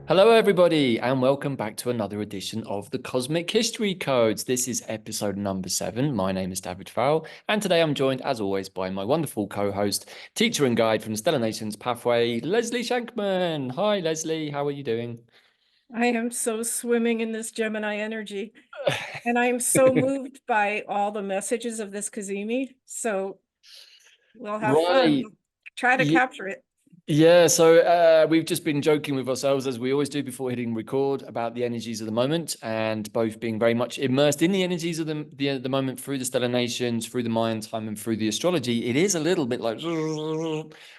Hello, everybody, and welcome back to another edition of the Cosmic History Codes. This is episode number 7. My name is David Farrell, and today I'm joined, as always, by my wonderful co-host, teacher and guide from the Stellar Nations Pathway, Leslie Shankman. Hi, Leslie. How are you doing? I am so swimming in this Gemini energy, and I am so moved by all the messages of this Cazimi. So we'll have fun. Right. We'll try to Yeah. capture it. Yeah, so we've just been joking with ourselves, as we always do before hitting record, about the energies of the moment, and both being very much immersed in the energies of the moment through the stellar nations, through the Mayan time, and through the astrology. It is a little bit like,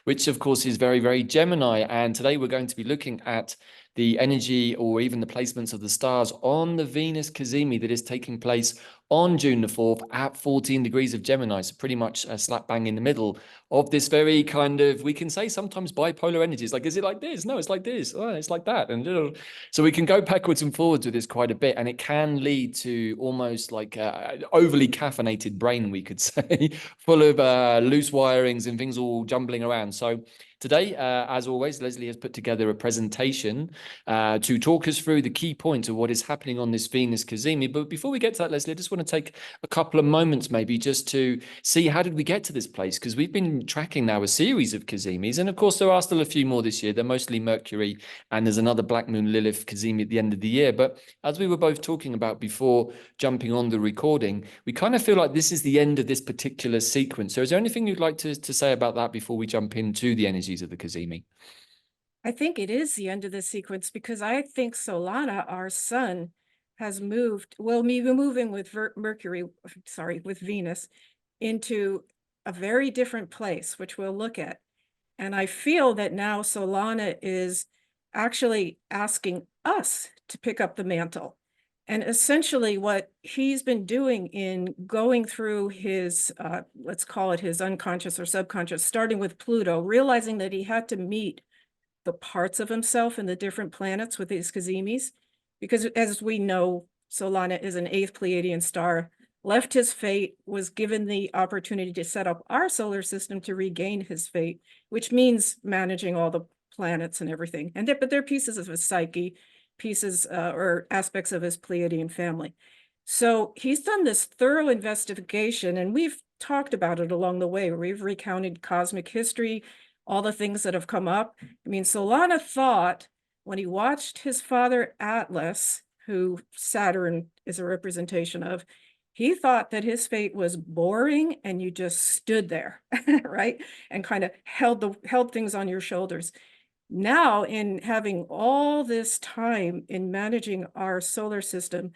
which of course is very, very Gemini. And today we're going to be looking at the energy or even the placements of the stars on the Venus Cazimi that is taking place on June the 4th at 14 degrees of Gemini. So pretty much slap bang in the middle of this very kind of, we can say sometimes bipolar energies. Like, is it like this? No, it's like this. Oh, it's like that. And so we can go backwards and forwards with this quite a bit. And it can lead to almost like overly caffeinated brain, we could say, full of loose wirings and things all jumbling around. So today, as always, Leslie has put together a presentation to talk us through the key points of what is happening on this Venus Cazimi. But before we get to that, Leslie, I just want to take a couple of moments maybe just to see how did we get to this place, because we've been tracking now a series of Cazimis, and of course there are still a few more this year. They're mostly Mercury, and there's another Black Moon Lilith Cazimi at the end of the year. But as we were both talking about before jumping on the recording, we kind of feel like this is the end of this particular sequence. So is there anything you'd like to say about that before we jump into the energies of the Cazimi? I think it is the end of the sequence because I think Solana, our sun, has moved, well, maybe moving with Mercury, sorry, with Venus into a very different place, which we'll look at. And I feel that now Solana is actually asking us to pick up the mantle. And essentially what he's been doing in going through his, let's call it his unconscious or subconscious, starting with Pluto, realizing that he had to meet the parts of himself in the different planets with these Cazimis, because as we know, Solana is an 8th Pleiadian star, left his fate, was given the opportunity to set up our solar system to regain his fate, which means managing all the planets and everything. But they're pieces of his psyche, pieces or aspects of his Pleiadian family. So he's done this thorough investigation, and we've talked about it along the way. We've recounted cosmic history, all the things that have come up. I mean, Solana thought when he watched his father Atlas, who Saturn is a representation of, he thought that his fate was boring and you just stood there, right? And kind of held things on your shoulders. Now, in having all this time in managing our solar system,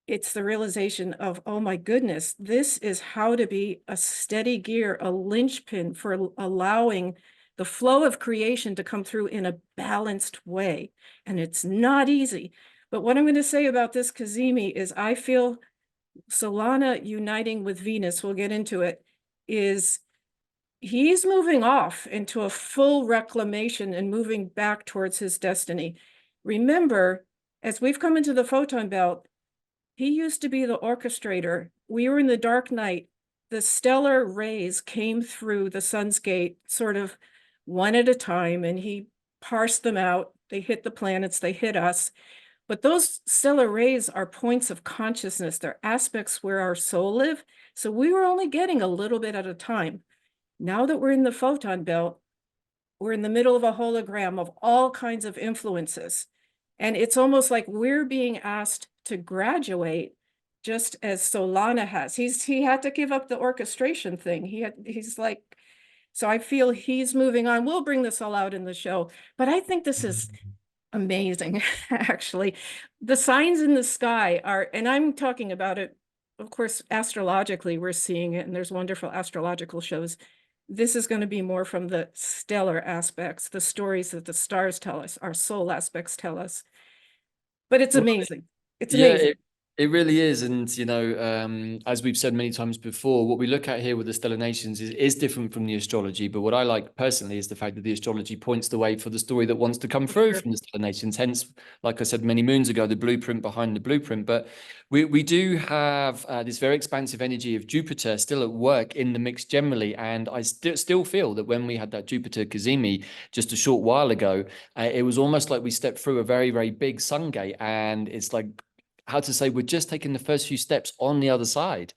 it's the realization of, oh my goodness, this is how to be a steady gear, a linchpin for allowing the flow of creation to come through in a balanced way. And it's not easy. But what I'm going to say about this Cazimi is I feel Solana uniting with Venus, we'll get into it, is he's moving off into a full reclamation and moving back towards his destiny. Remember, as we've come into the photon belt, he used to be the orchestrator. We were in the dark night. The stellar rays came through the sun's gate sort of one at a time, and he parsed them out. They hit the planets, they hit us. But those stellar rays are points of consciousness. They're aspects where our soul live. So we were only getting a little bit at a time. Now that we're in the photon belt, we're in the middle of a hologram of all kinds of influences. And it's almost like we're being asked to graduate just as Solana has. He had to give up the orchestration thing. He's like, so I feel he's moving on. We'll bring this all out in the show, but I think this is amazing, actually. The signs in the sky are, and I'm talking about it, of course, astrologically, we're seeing it, and there's wonderful astrological shows. This is going to be more from the stellar aspects, the stories that the stars tell us, our soul aspects tell us. But it's Well, amazing. It's yeah, amazing. It really is. And, as we've said many times before, what we look at here with the stellar nations is different from the astrology. But what I like personally is the fact that the astrology points the way for the story that wants to come through Sure. from the stellar nations. Hence, like I said many moons ago, the blueprint behind the blueprint. But we do have this very expansive energy of Jupiter still at work in the mix generally. And I still feel that when we had that Jupiter Cazimi just a short while ago, it was almost like we stepped through a very, very big sun gate. And it's like, how to say, we're just taking the first few steps on the other side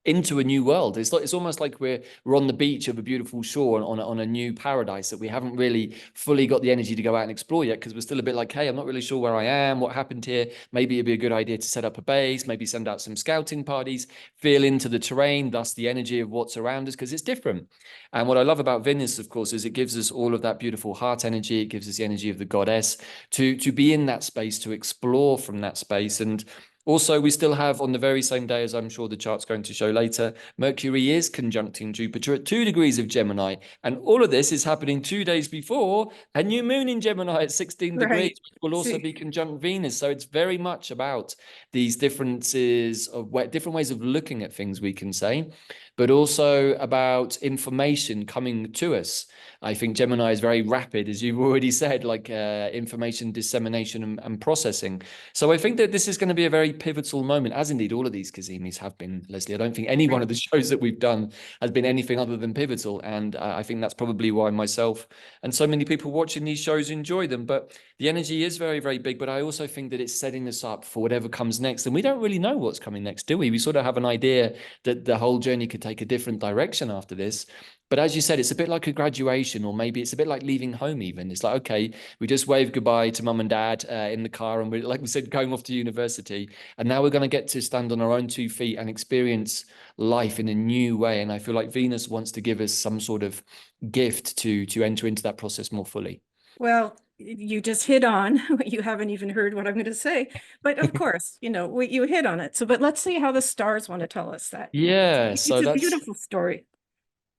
into a new world. It's almost like we're on the beach of a beautiful shore on a new paradise that we haven't really fully got the energy to go out and explore yet, because we're still a bit like, hey, I'm not really sure where I am, what happened here. Maybe it'd be a good idea to set up a base, maybe send out some scouting parties, feel into the terrain, thus the energy of what's around us, because it's different. And what I love about Venus, of course, is it gives us all of that beautiful heart energy. It gives us the energy of the goddess to be in that space, to explore from that space. And also, we still have, on the very same day, as I'm sure the chart's going to show later, Mercury is conjuncting Jupiter at 2 degrees of Gemini. And all of this is happening 2 days before a new moon in Gemini at 16 degrees, which will also be conjunct Venus. So it's very much about these differences of different ways of looking at things, we can say, but also about information coming to us. I think Gemini is very rapid, as you've already said, like information dissemination and processing. So I think that this is going to be a very pivotal moment, as indeed all of these Cazimis have been, Leslie. I don't think any one of the shows that we've done has been anything other than pivotal. And I think that's probably why myself and so many people watching these shows enjoy them. But the energy is very, very big. But I also think that it's setting us up for whatever comes next. And we don't really know what's coming next, do we? We sort of have an idea that the whole journey could take a different direction after this. But as you said, it's a bit like a graduation, or maybe it's a bit like leaving home even. It's like, okay, we just waved goodbye to mum and dad in the car, and we're, like we said, going off to university. And now we're going to get to stand on our own 2 feet and experience life in a new way. And I feel like Venus wants to give us some sort of gift to enter into that process more fully. Well, you just hit on, you haven't even heard what I'm going to say, but of course, you hit on it. So, but let's see how the stars want to tell us that. Yeah, It's so a that's beautiful story.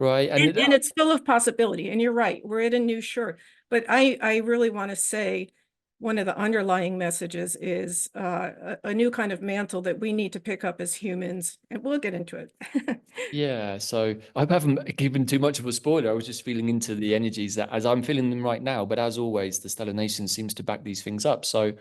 right. And it's full of possibility. And you're right, we're at a new shore. But I really want to say one of the underlying messages is a new kind of mantle that we need to pick up as humans. And we'll get into it. Yeah, so I hope I haven't given too much of a spoiler. I was just feeling into the energies that as I'm feeling them right now. But as always, the Stellar Nation seems to back these things up. So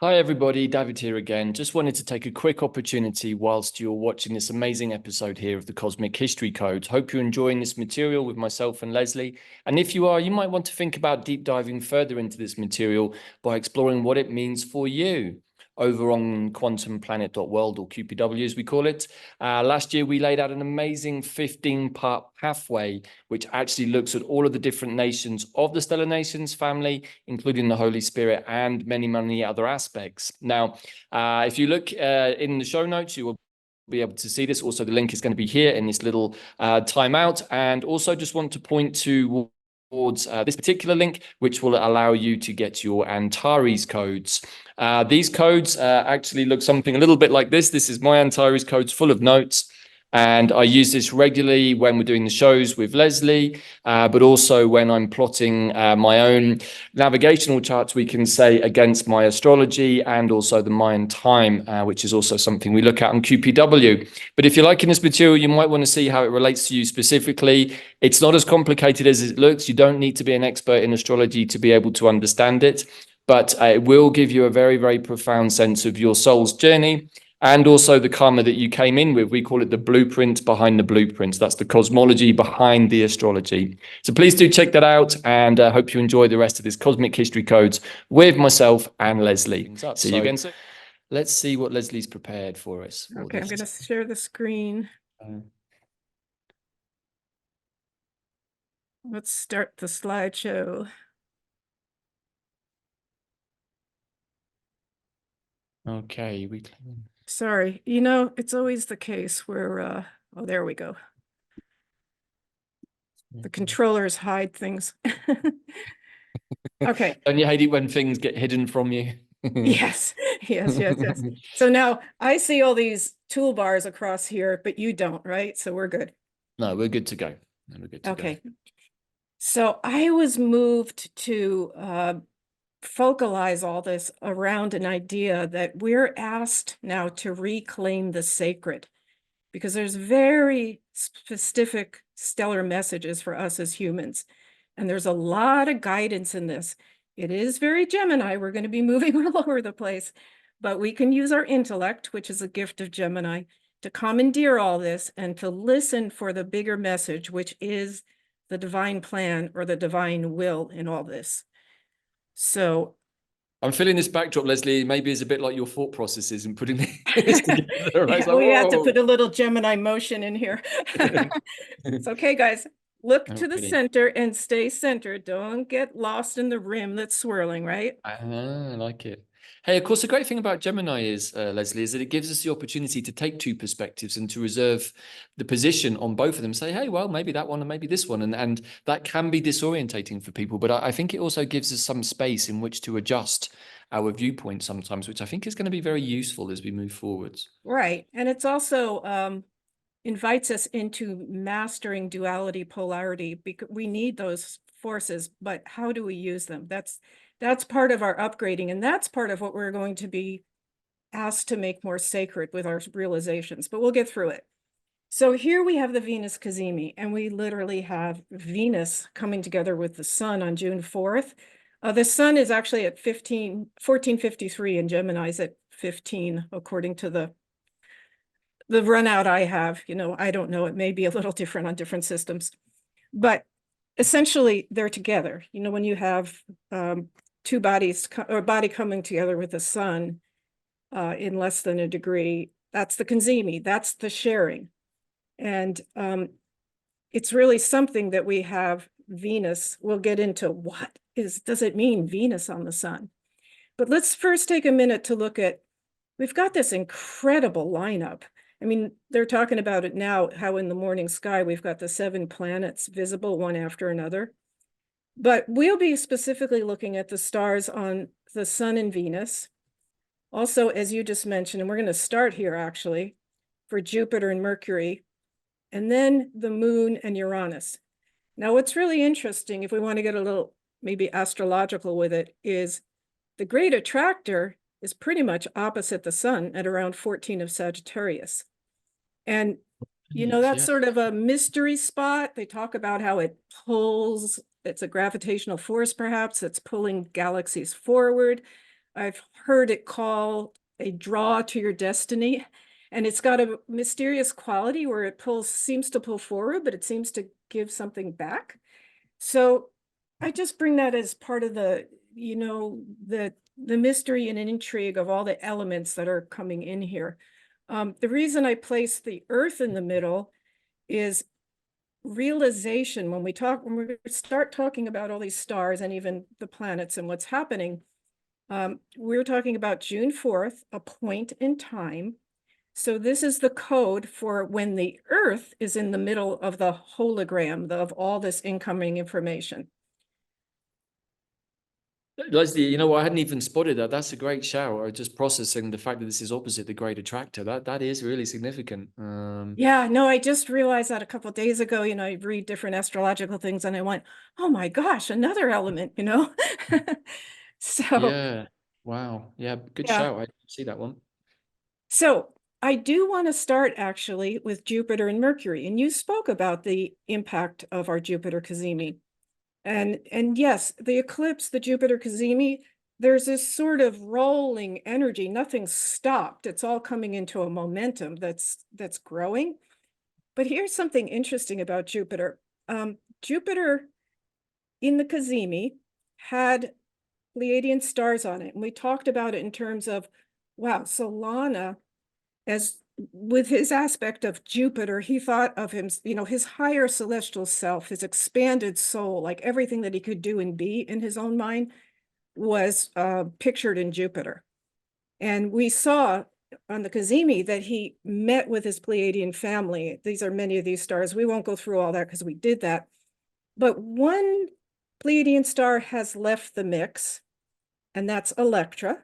hi, everybody. Davyd here again. Just wanted to take a quick opportunity whilst you're watching this amazing episode here of the Cosmic History Codes. Hope you're enjoying this material with myself and Leslie. And if you are, you might want to think about deep diving further into this material by exploring what it means for you over on quantumplanet.world, or QPW as we call it. Last year, we laid out an amazing 15-part pathway, which actually looks at all of the different nations of the Stellar Nations family, including the Holy Spirit and many, many other aspects. Now, if you look in the show notes, you will be able to see this. Also, the link is going to be here in this little timeout. And also just want to point towards this particular link, which will allow you to get your Antares codes. These codes actually look something a little bit like this. This is my Antares codes, full of notes. And I use this regularly when we're doing the shows with Leslie, but also when I'm plotting my own navigational charts, we can say, against my astrology and also the Mayan time, which is also something we look at on QPW. But if you're liking this material, you might want to see how it relates to you specifically. It's not as complicated as it looks. You don't need to be an expert in astrology to be able to understand it, but it will give you a very, very profound sense of your soul's journey and also the karma that you came in with. We call it the blueprint behind the blueprints. That's the cosmology behind the astrology. So please do check that out, and I hope you enjoy the rest of this Cosmic History Codes with myself and Leslie. See you again soon. Let's see what Leslie's prepared for us. Okay, I'm going to share the screen. Let's start the slideshow. Okay, sorry, it's always the case where oh, there we go. The controllers hide things. Okay. Don't you hate it when things get hidden from you? Yes. So now I see all these toolbars across here, but you don't, right? So we're good. No, we're good to go. Okay. So I was moved to focalize all this around an idea that we're asked now to reclaim the sacred, because there's very specific stellar messages for us as humans. And there's a lot of guidance in this. It is very Gemini. We're going to be moving all over the place, but we can use our intellect, which is a gift of Gemini, to commandeer all this and to listen for the bigger message, which is the divine plan or the divine will in all this. So I'm feeling this backdrop, Leslie, maybe is a bit like your thought processes and putting this together. Right? yeah, Like, we have to whoa. put a little Gemini motion in here. It's okay, guys. Look to the Okay. center and stay centered. Don't get lost in the rim that's swirling, right? I like it. Hey, of course, the great thing about Gemini is, Leslie, is that it gives us the opportunity to take two perspectives and to reserve the position on both of them. Say, hey, well, maybe that one and maybe this one. And that can be disorientating for people. But I think it also gives us some space in which to adjust our viewpoint sometimes, which I think is going to be very useful as we move forwards. Right. And it's also invites us into mastering duality, polarity, because we need those forces, but how do we use them? That's part of our upgrading, and that's part of what we're going to be asked to make more sacred with our realizations, but we'll get through it. So here we have the Venus Cazimi, and we literally have Venus coming together with the sun on June 4th. The sun is actually at 1453 and Gemini's at 15, according to the run out I have. I don't know, it may be a little different on different systems, but essentially they're together. When you have two bodies or body coming together with the sun in less than a degree, that's the Cazimi, that's the sharing. And it's really something that we have Venus. We'll get into does it mean Venus on the sun? But let's first take a minute to look at, we've got this incredible lineup. I mean, they're talking about it now, how in the morning sky, we've got the 7 planets visible one after another. But we'll be specifically looking at the stars on the sun and Venus. Also, as you just mentioned, and we're going to start here actually, for Jupiter and Mercury, and then the moon and Uranus. Now, what's really interesting, if we want to get a little maybe astrological with it, is the great attractor is pretty much opposite the sun at around 14 of Sagittarius. And, that's sort of a mystery spot. They talk about how it pulls, it's a gravitational force, perhaps, that's pulling galaxies forward. I've heard it called a draw to your destiny. And it's got a mysterious quality where it seems to pull forward, but it seems to give something back. So I just bring that as part of the mystery and intrigue of all the elements that are coming in here. The reason I place the Earth in the middle is realization. When we start talking about all these stars and even the planets and what's happening, we're talking about June 4th, a point in time. So this is the code for when the Earth is in the middle of the hologram of all this incoming information. Leslie, I hadn't even spotted that. That's a great shout. I was just processing the fact that this is opposite the great attractor. That is really significant. Yeah, no, I just realized that a couple of days ago. I read different astrological things and I went, oh my gosh, another element, So Yeah. Wow. Yeah. Good yeah. shout. I didn't see that one. So I do want to start actually with Jupiter and Mercury. And you spoke about the impact of our Jupiter Cazimi. And yes, the eclipse, the Jupiter Cazimi, there's this sort of rolling energy. Nothing's stopped. It's all coming into a momentum that's growing. But here's something interesting about Jupiter. Jupiter in the Cazimi had Pleiadian stars on it. And we talked about it in terms of, wow, Solana, as with his aspect of Jupiter, he thought of him, his higher celestial self, his expanded soul, like everything that he could do and be in his own mind was pictured in Jupiter. And we saw on the Cazimi that he met with his Pleiadian family. These are many of these stars. We won't go through all that because we did that. But one Pleiadian star has left the mix, and that's Electra,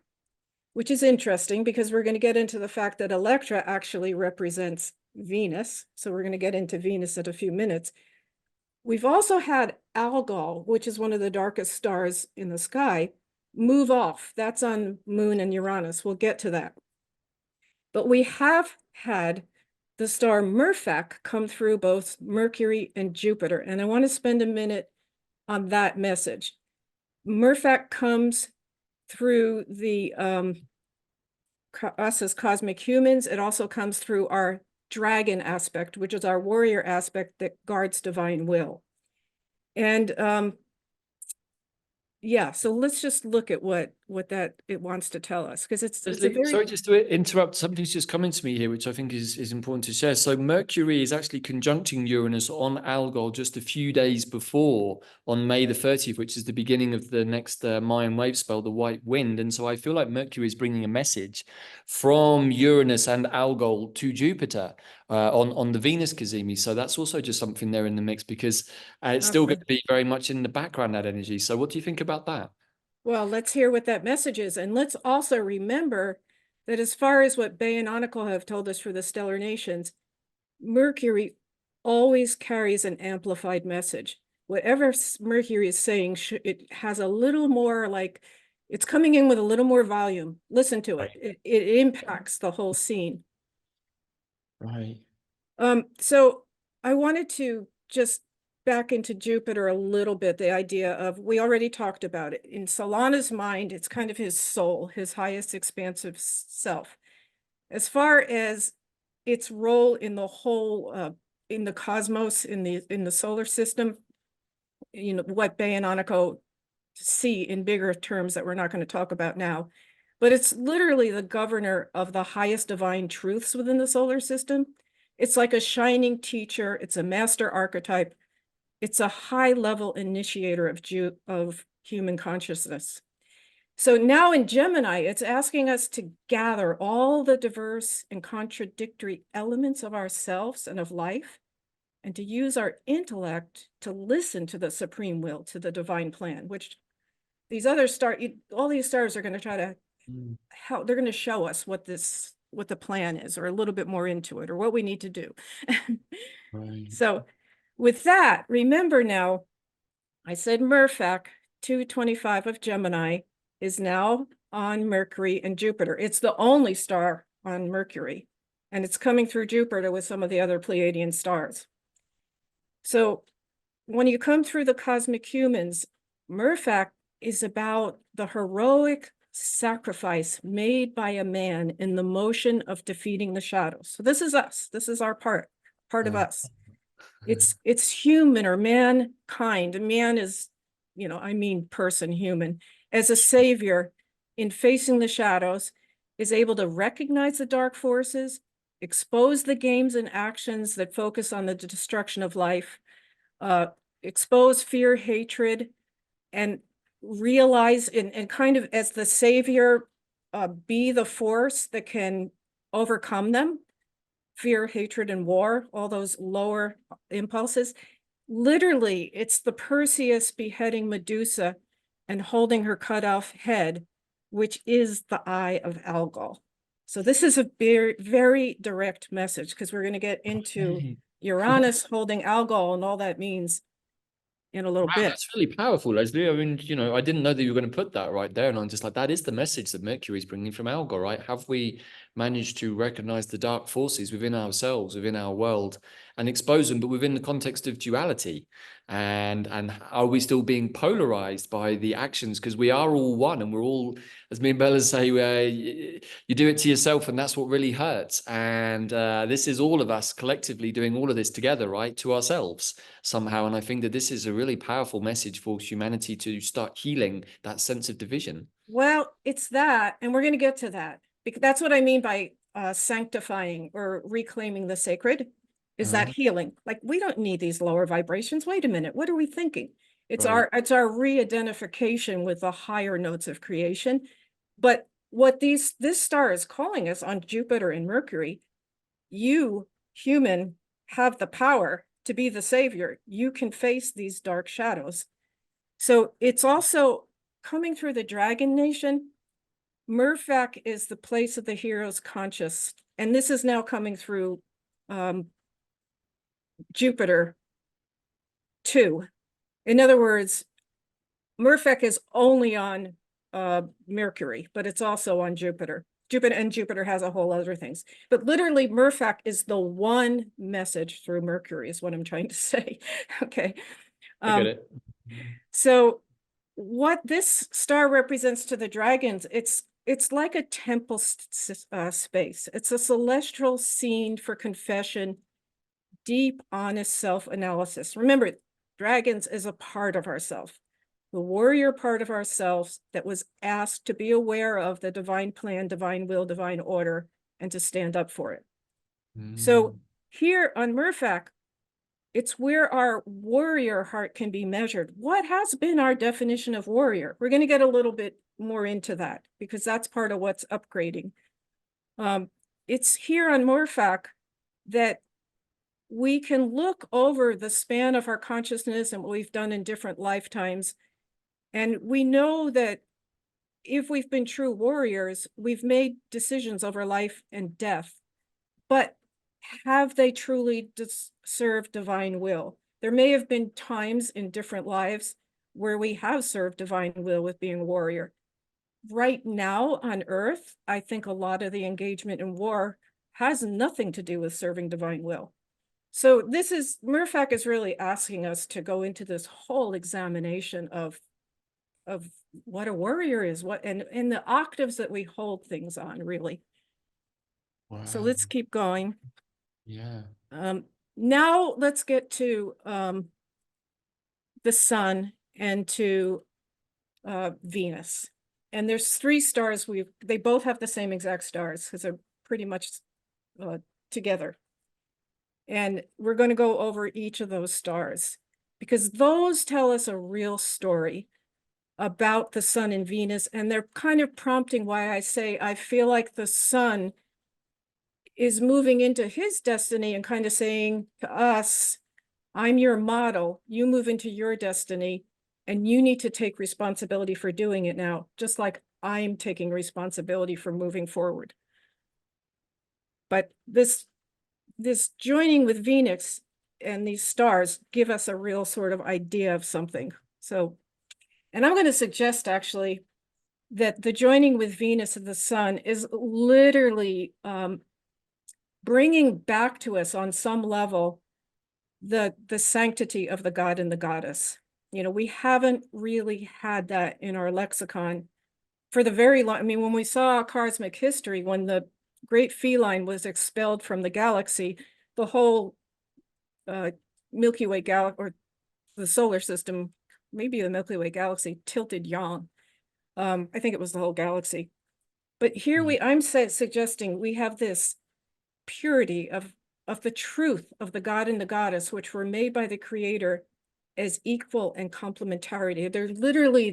which is interesting because we're going to get into the fact that Electra actually represents Venus. So we're going to get into Venus in a few minutes. We've also had Algol, which is one of the darkest stars in the sky, move off. That's on Moon and Uranus. We'll get to that. But we have had the star Mirfak come through both Mercury and Jupiter. And I want to spend a minute on that message. Mirfak comes through the us as cosmic humans. It also comes through our dragon aspect, which is our warrior aspect that guards divine will. And yeah, so let's just look at what that it wants to tell us, because it's a very... Sorry, just to interrupt. Something's just coming to me here, which I think is important to share. So Mercury is actually conjuncting Uranus on Algol just a few days before, on May the 30th, which is the beginning of the next Mayan wave spell, the White Wind. And so I feel like Mercury is bringing a message from Uranus and Algol to Jupiter on the Venus Cazimi. So that's also just something there in the mix, because it's still going to be very much in the background, that energy. So what do you think about that? Well, let's hear what that message is. And let's also remember that as far as what Bay and Anacle have told us for the stellar nations, Mercury always carries an amplified message. Whatever Mercury is saying, it has a little more, like, it's coming in with a little more volume. Listen to it. It impacts the whole scene. Right. So I wanted to just back into Jupiter a little bit, the idea of, we already talked about it. In Solana's mind, it's kind of his soul, his highest expansive self. As far as its role in the whole, in the cosmos, in the solar system, you know, what Bay and Anako see in bigger terms that we're not going to talk about now, but it's literally the governor of the highest divine truths within the solar system. It's like a shining teacher. It's a master archetype. It's a high-level initiator of human consciousness. So now in Gemini, it's asking us to gather all the diverse and contradictory elements of ourselves and of life, and to use our intellect to listen to the supreme will, to the divine plan, which these other all these stars are going to try to help. They're going to show us what the plan is, or a little bit more into it, or what we need to do. Right. So with that, remember now, I said Mirfak, 225 of Gemini, is now on Mercury and Jupiter. It's the only star on Mercury, and it's coming through Jupiter with some of the other Pleiadian stars. So when you come through the cosmic humans, Mirfak is about the heroic sacrifice made by a man in the motion of defeating the shadows. So this is us. This is our part of us. It's human or mankind. A man is, you know, I mean person, human, as a savior in facing the shadows, is able to recognize the dark forces, expose the games and actions that focus on the destruction of life, expose fear, hatred, and realize and kind of as the savior, be the force that can overcome them. Fear, hatred, and war, all those lower impulses. Literally, it's the Perseus beheading Medusa and holding her cut off head, which is the eye of Algol. So this is a very, very direct message, because we're going to get into Uranus holding Algol and all that means in a little bit. That's really powerful, Leslie. I mean, you know, I didn't know that you were going to put that right there. And I'm just like, that is the message that Mercury is bringing from Algol, right? Have we managed to recognize the dark forces within ourselves, within our world, and expose them, but within the context of duality? And are we still being polarized by the actions? Because we are all one, and we're all, as me and Bella say, you do it to yourself, and that's what really hurts. And this is all of us collectively doing all of this together, right, to ourselves somehow. And I think that this is a really powerful message for humanity to start healing that sense of division. Well, it's that, and we're going to get to that, because that's what I mean by sanctifying or reclaiming the sacred, is that healing. Like, we don't need these lower vibrations. Wait a minute, what are we thinking? It's our re-identification with the higher notes of creation. But what this star is calling us on Jupiter and Mercury, you, human, have the power to be the savior. You can face these dark shadows. So it's also coming through the Dragon Nation. Mirfak is the place of the hero's conscious. And this is now coming through Jupiter too. In other words, Mirfak is only on Mercury, but it's also on Jupiter. Jupiter has a whole other things. But literally, Mirfak is the one message through Mercury, is what I'm trying to say. Okay. I get it. So what this star represents to the dragons, it's like a temple space. It's a celestial scene for confession, deep, honest self-analysis. Remember, dragons is a part of ourself, the warrior part of ourselves that was asked to be aware of the divine plan, divine will, divine order, and to stand up for it. So here on Mirfak, it's where our warrior heart can be measured. What has been our definition of warrior? We're going to get a little bit more into that because that's part of what's upgrading. It's here on Mirfak that we can look over the span of our consciousness and what we've done in different lifetimes. And we know that if we've been true warriors, we've made decisions over life and death. But have they truly served divine will? There may have been times in different lives where we have served divine will with being a warrior. Right now on Earth, I think a lot of the engagement in war has nothing to do with serving divine will. So Mirfak is really asking us to go into this whole examination of what a warrior is, and the octaves that we hold things on, really. Wow. So let's keep going. Yeah. Now let's get to the sun and to Venus. And there's 3 stars. They both have the same exact stars because they're pretty much together. And we're going to go over each of those stars because those tell us a real story about the sun and Venus. And they're kind of prompting why I say I feel like the sun is moving into his destiny and kind of saying to us, I'm your model, you move into your destiny, and you need to take responsibility for doing it now, just like I'm taking responsibility for moving forward. But this joining with Venus and these stars give us a real sort of idea of something. So, and I'm going to suggest actually that the joining with Venus and the sun is literally bringing back to us on some level the sanctity of the god and the goddess. You know, we haven't really had that in our lexicon for the very long. I mean, when we saw cosmic history, when the great feline was expelled from the galaxy, the whole Milky Way galaxy, or the solar system, maybe the Milky Way galaxy, tilted yang. I think it was the whole galaxy. But here I'm suggesting we have this purity of the truth of the god and the goddess, which were made by the creator as equal and complementarity. They're literally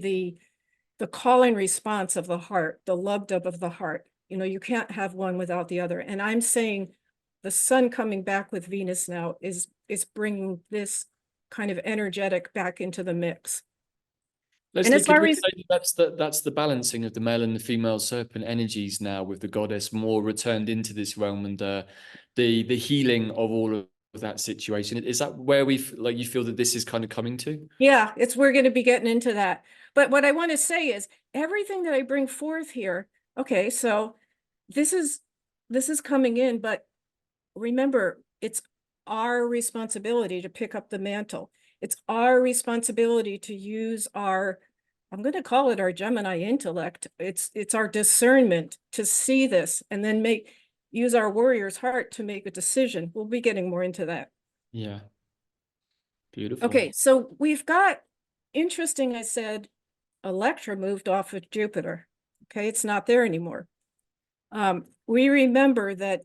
the call and response of the heart, the love dub of the heart. You know, you can't have one without the other. And I'm saying the sun coming back with Venus now is bringing this kind of energetic back into the mix. Leslie, could we say that's the balancing of the male and the female serpent energies now, with the goddess more returned into this realm, and the healing of all of that situation? Is that where you feel that this is kind of coming to? Yeah, we're going to be getting into that. But what I want to say is everything that I bring forth here. Okay, so this is coming in, but remember, it's our responsibility to pick up the mantle. It's our responsibility to use I'm going to call it our Gemini intellect. It's our discernment to see this and then use our warrior's heart to make a decision. We'll be getting more into that. Yeah. Beautiful. Okay, so we've got, interesting, I said, Electra moved off of Jupiter. Okay, it's not there anymore. We remember that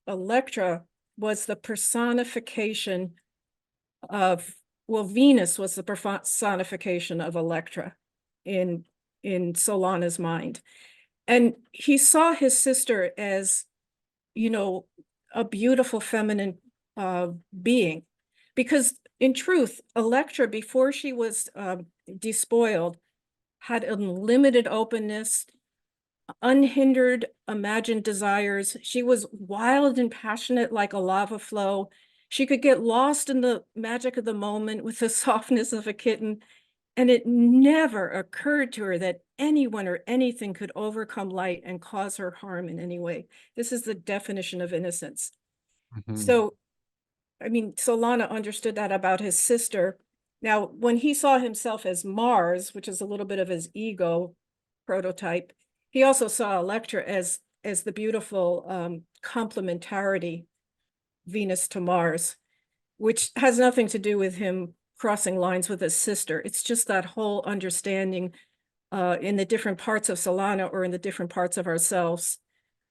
Electra was the personification of, Venus was the personification of Electra in Solana's mind. And he saw his sister as, you know, a beautiful feminine being. Because in truth, Electra, before she was despoiled, had unlimited openness, unhindered imagined desires. She was wild and passionate like a lava flow. She could get lost in the magic of the moment with the softness of a kitten. And it never occurred to her that anyone or anything could overcome light and cause her harm in any way. This is the definition of innocence. Mhm. So, I mean, Solana understood that about his sister. Now, when he saw himself as Mars, which is a little bit of his ego prototype, he also saw Electra as the beautiful complementarity, Venus to Mars, which has nothing to do with him crossing lines with his sister. It's just that whole understanding in the different parts of Solana or in the different parts of ourselves,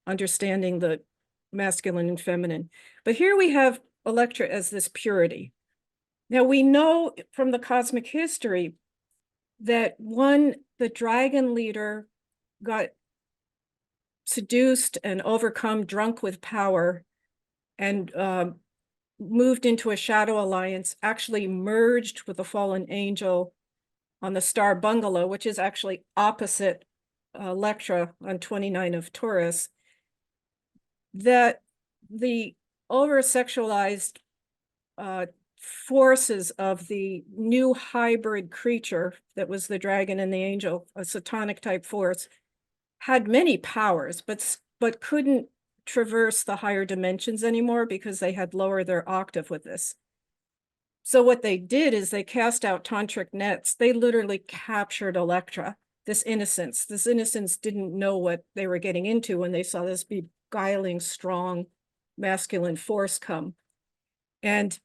understanding the masculine and feminine. But here we have Electra as this purity. Now we know from the cosmic history that the dragon leader got seduced and overcome, drunk with power, and moved into a shadow alliance, actually merged with the fallen angel on the star bungalow, which is actually opposite Electra on 29 of Taurus, that the over-sexualized forces of the new hybrid creature that was the dragon and the angel, a satanic type force, had many powers, but couldn't traverse the higher dimensions anymore because they had lowered their octave with this. So what they did is they cast out tantric nets. They literally captured Electra, this innocence. This innocence didn't know what they were getting into when they saw this beguiling, strong, masculine force come. And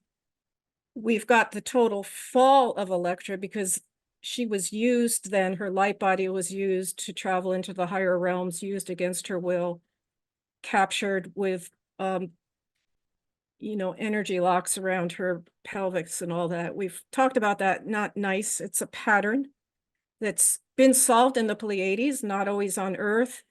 we've got the total fall of Electra because she was used then, her light body was used to travel into the higher realms, used against her will, captured with energy locks around her pelvis and all that. We've talked about that. Not nice. It's a pattern that's been solved in the Pleiades, not always on Earth.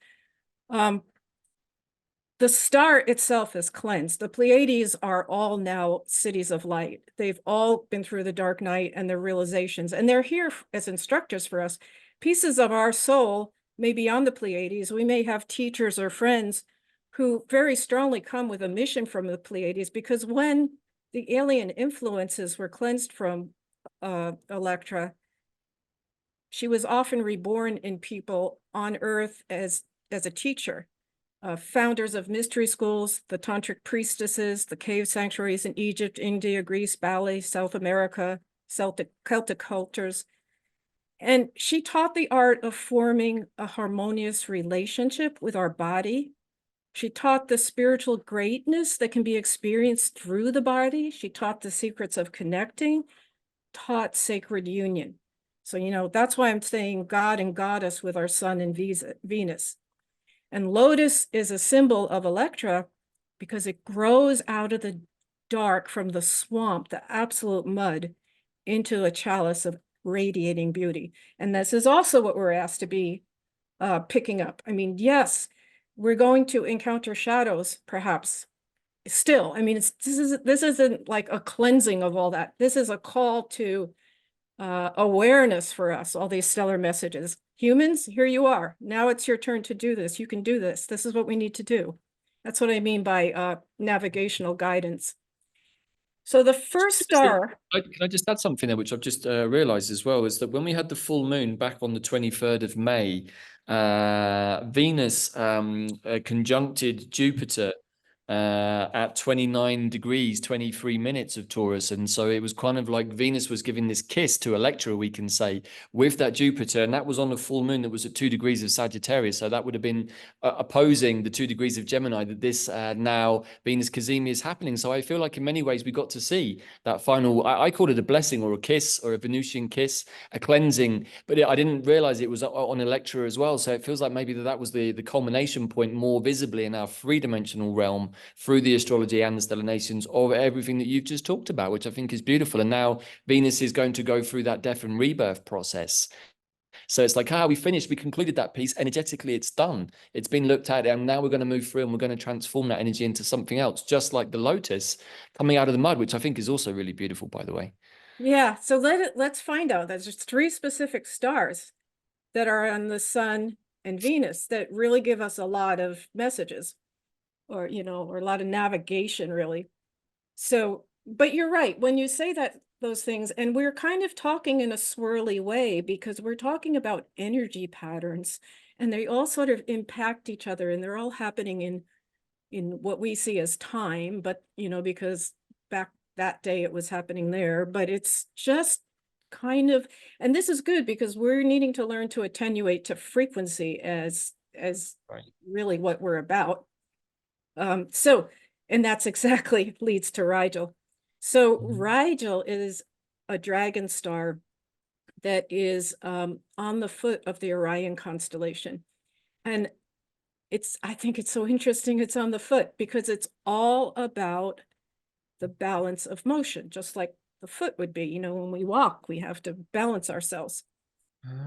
The star itself is cleansed. The Pleiades are all now cities of light. They've all been through the dark night and their realizations, and they're here as instructors for us. Pieces of our soul may be on the Pleiades. We may have teachers or friends who very strongly come with a mission from the Pleiades, because when the alien influences were cleansed from Electra, she was often reborn in people on Earth as a teacher. Founders of mystery schools, the tantric priestesses, the cave sanctuaries in Egypt, India, Greece, Bali, South America, Celtic cultures. And she taught the art of forming a harmonious relationship with our body. She taught the spiritual greatness that can be experienced through the body. She taught the secrets of connecting, taught sacred union. So, that's why I'm saying God and Goddess with our sun and Venus. And lotus is a symbol of Electra because it grows out of the dark from the swamp, the absolute mud, into a chalice of radiating beauty. And this is also what we're asked to be picking up. I mean, yes, we're going to encounter shadows, perhaps. Still, I mean, this isn't like a cleansing of all that. This is a call to awareness for us, all these stellar messages. Humans, here you are. Now it's your turn to do this. You can do this. This is what we need to do. That's what I mean by navigational guidance. So the first star. Can I just add something there, which I've just realized as well, is that when we had the full moon back on the 23rd of May, Venus conjuncted Jupiter at 29 degrees, 23 minutes of Taurus. And so it was kind of like Venus was giving this kiss to Electra, we can say, with that Jupiter. And that was on a full moon that was at 2 degrees of Sagittarius. So that would have been opposing the 2 degrees of Gemini, that this now Venus Cazimi is happening. So I feel like in many ways we got to see that final, I called it a blessing or a kiss or a Venusian kiss, a cleansing, but I didn't realize it was on Electra as well. So it feels like maybe that was the culmination point more visibly in our three-dimensional realm through the astrology and the stellarations of everything that you've just talked about, which I think is beautiful. And now Venus is going to go through that death and rebirth process. So it's like, we finished, we concluded that piece. Energetically, it's done. It's been looked at, and now we're going to move through and we're going to transform that energy into something else, just like the lotus coming out of the mud, which I think is also really beautiful, by the way. Yeah, so let's find out. There's 3 specific stars that are on the sun and Venus that really give us a lot of messages, or a lot of navigation, really. So, but you're right. When you say that those things. And we're kind of talking in a swirly way because we're talking about energy patterns, and they all sort of impact each other, and they're all happening in what we see as time, but because back that day it was happening there, but it's just kind of, and this is good because we're needing to learn to attenuate to frequency as Right. really what we're about. So, and that's exactly leads to Rigel. So Rigel is a dragon star that is on the foot of the Orion constellation. And I think it's so interesting it's on the foot because it's all about the balance of motion, just like the foot would be. When we walk, we have to balance ourselves.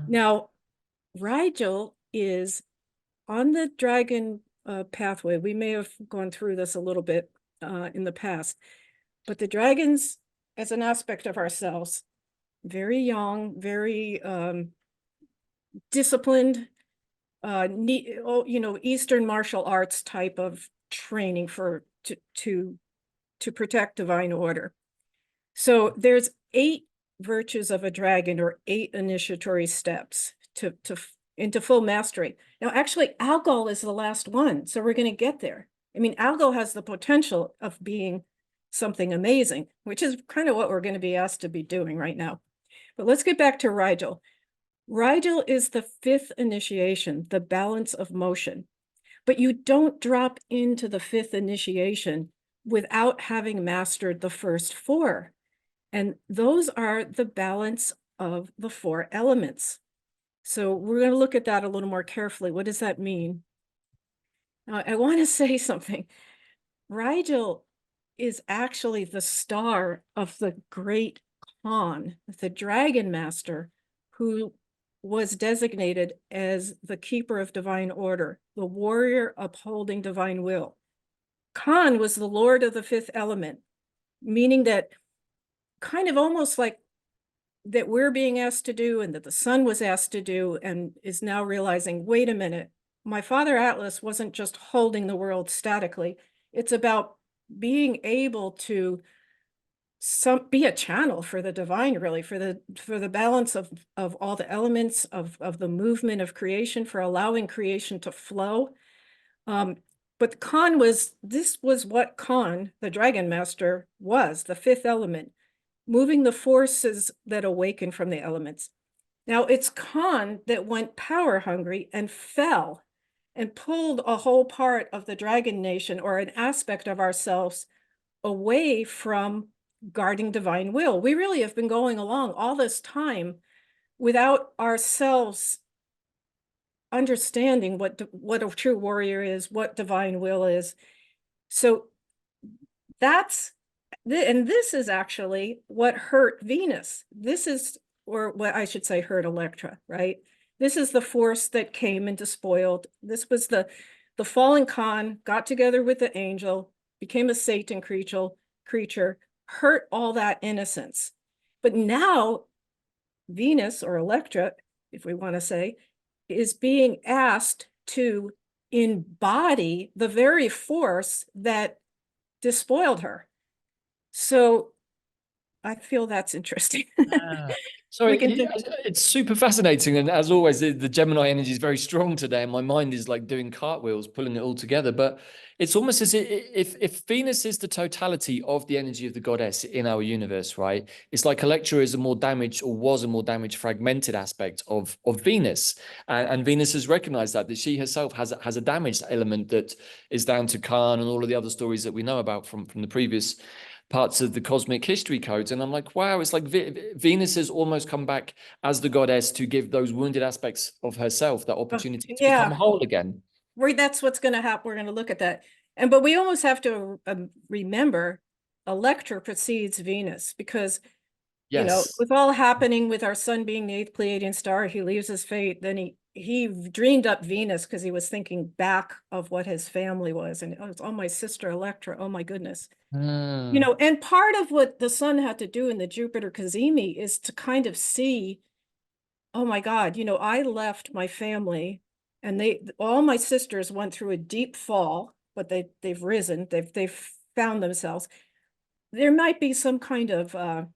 Now, Rigel is on the dragon pathway. We may have gone through this a little bit in the past, but the dragons, as an aspect of ourselves, very young, very disciplined, Eastern martial arts type of training to protect divine order. So there's 8 virtues of a dragon, or 8 initiatory steps into full mastery. Now, actually, Algol is the last one, so we're going to get there. I mean, Algol has the potential of being something amazing, which is kind of what we're going to be asked to be doing right now. But let's get back to Rigel. Rigel is the 5th initiation, the balance of motion. But you don't drop into the 5th initiation without having mastered the first 4. And those are the balance of the 4 elements. So we're going to look at that a little more carefully. What does that mean? Now, I want to say something. Rigel is actually the star of the great Khan, the dragon master, who was designated as the keeper of divine order, the warrior upholding divine will. Khan was the lord of the 5th element, meaning that kind of almost like that we're being asked to do and that the sun was asked to do, and is now realizing, wait a minute, my father Atlas wasn't just holding the world statically. It's about being able to be a channel for the divine, really, for the balance of all the elements of the movement of creation, for allowing creation to flow. But this was what Khan, the dragon master, was, the 5th element, moving the forces that awaken from the elements. Now, it's Khan that went power hungry and fell and pulled a whole part of the dragon nation, or an aspect of ourselves, away from guarding divine will. We really have been going along all this time without ourselves understanding what a true warrior is, what divine will is. So this is actually what hurt Venus. Or what I should say, hurt Electra, right? This is the force that came and despoiled. This was the fallen Khan, got together with the angel, became a Satan creature, hurt all that innocence. But now Venus, or Electra, if we want to say, is being asked to embody the very force that despoiled her. So I feel that's interesting. So it's super fascinating, and as always, the Gemini energy is very strong today, and my mind is like doing cartwheels, pulling it all together. But it's almost as if Venus is the totality of the energy of the goddess in our universe, right? It's like Electra is a more damaged, or was a more damaged, fragmented aspect of Venus, and Venus has recognized that she herself has a damaged element that is down to Khan and all of the other stories that we know about from the previous parts of the cosmic history codes. And I'm like, wow, it's like Venus has almost come back as the goddess to give those wounded aspects of herself that opportunity to become whole again. That's what's going to happen. We're going to look at that. But we almost have to remember Electra precedes Venus, because with all happening with our sun being the 8th Pleiadian star, he leaves his fate. Then he dreamed up Venus because he was thinking back of what his family was. And it's, oh, my sister Electra, oh my goodness. And part of what the sun had to do in the Jupiter Cazimi is to kind of see, oh my God, I left my family, and all my sisters went through a deep fall, but they've risen, they've found themselves. There might be some kind of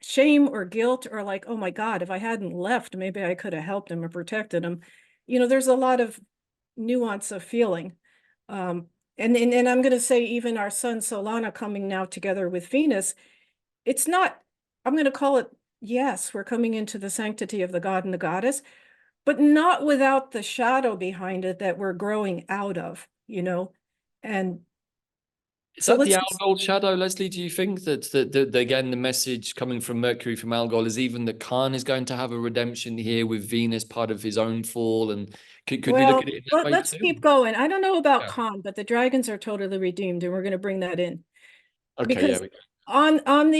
shame or guilt, or like, oh my God, if I hadn't left, maybe I could have helped him or protected him. There's a lot of nuance of feeling. And I'm going to say even our sun Solana coming now together with Venus, it's not, I'm going to call it, yes, we're coming into the sanctity of the god and the goddess, but not without the shadow behind it that we're growing out of, and Is so that the let's just, Algol shadow, Leslie? Do you think that again, the message coming from Mercury from Algol is even that Khan is going to have a redemption here with Venus, part of his own fall? And could we look at well, it in that way let's too? keep going. I don't know about Yeah. Khan, but the dragons are totally redeemed, and we're going to bring that in. Okay, yeah. Because on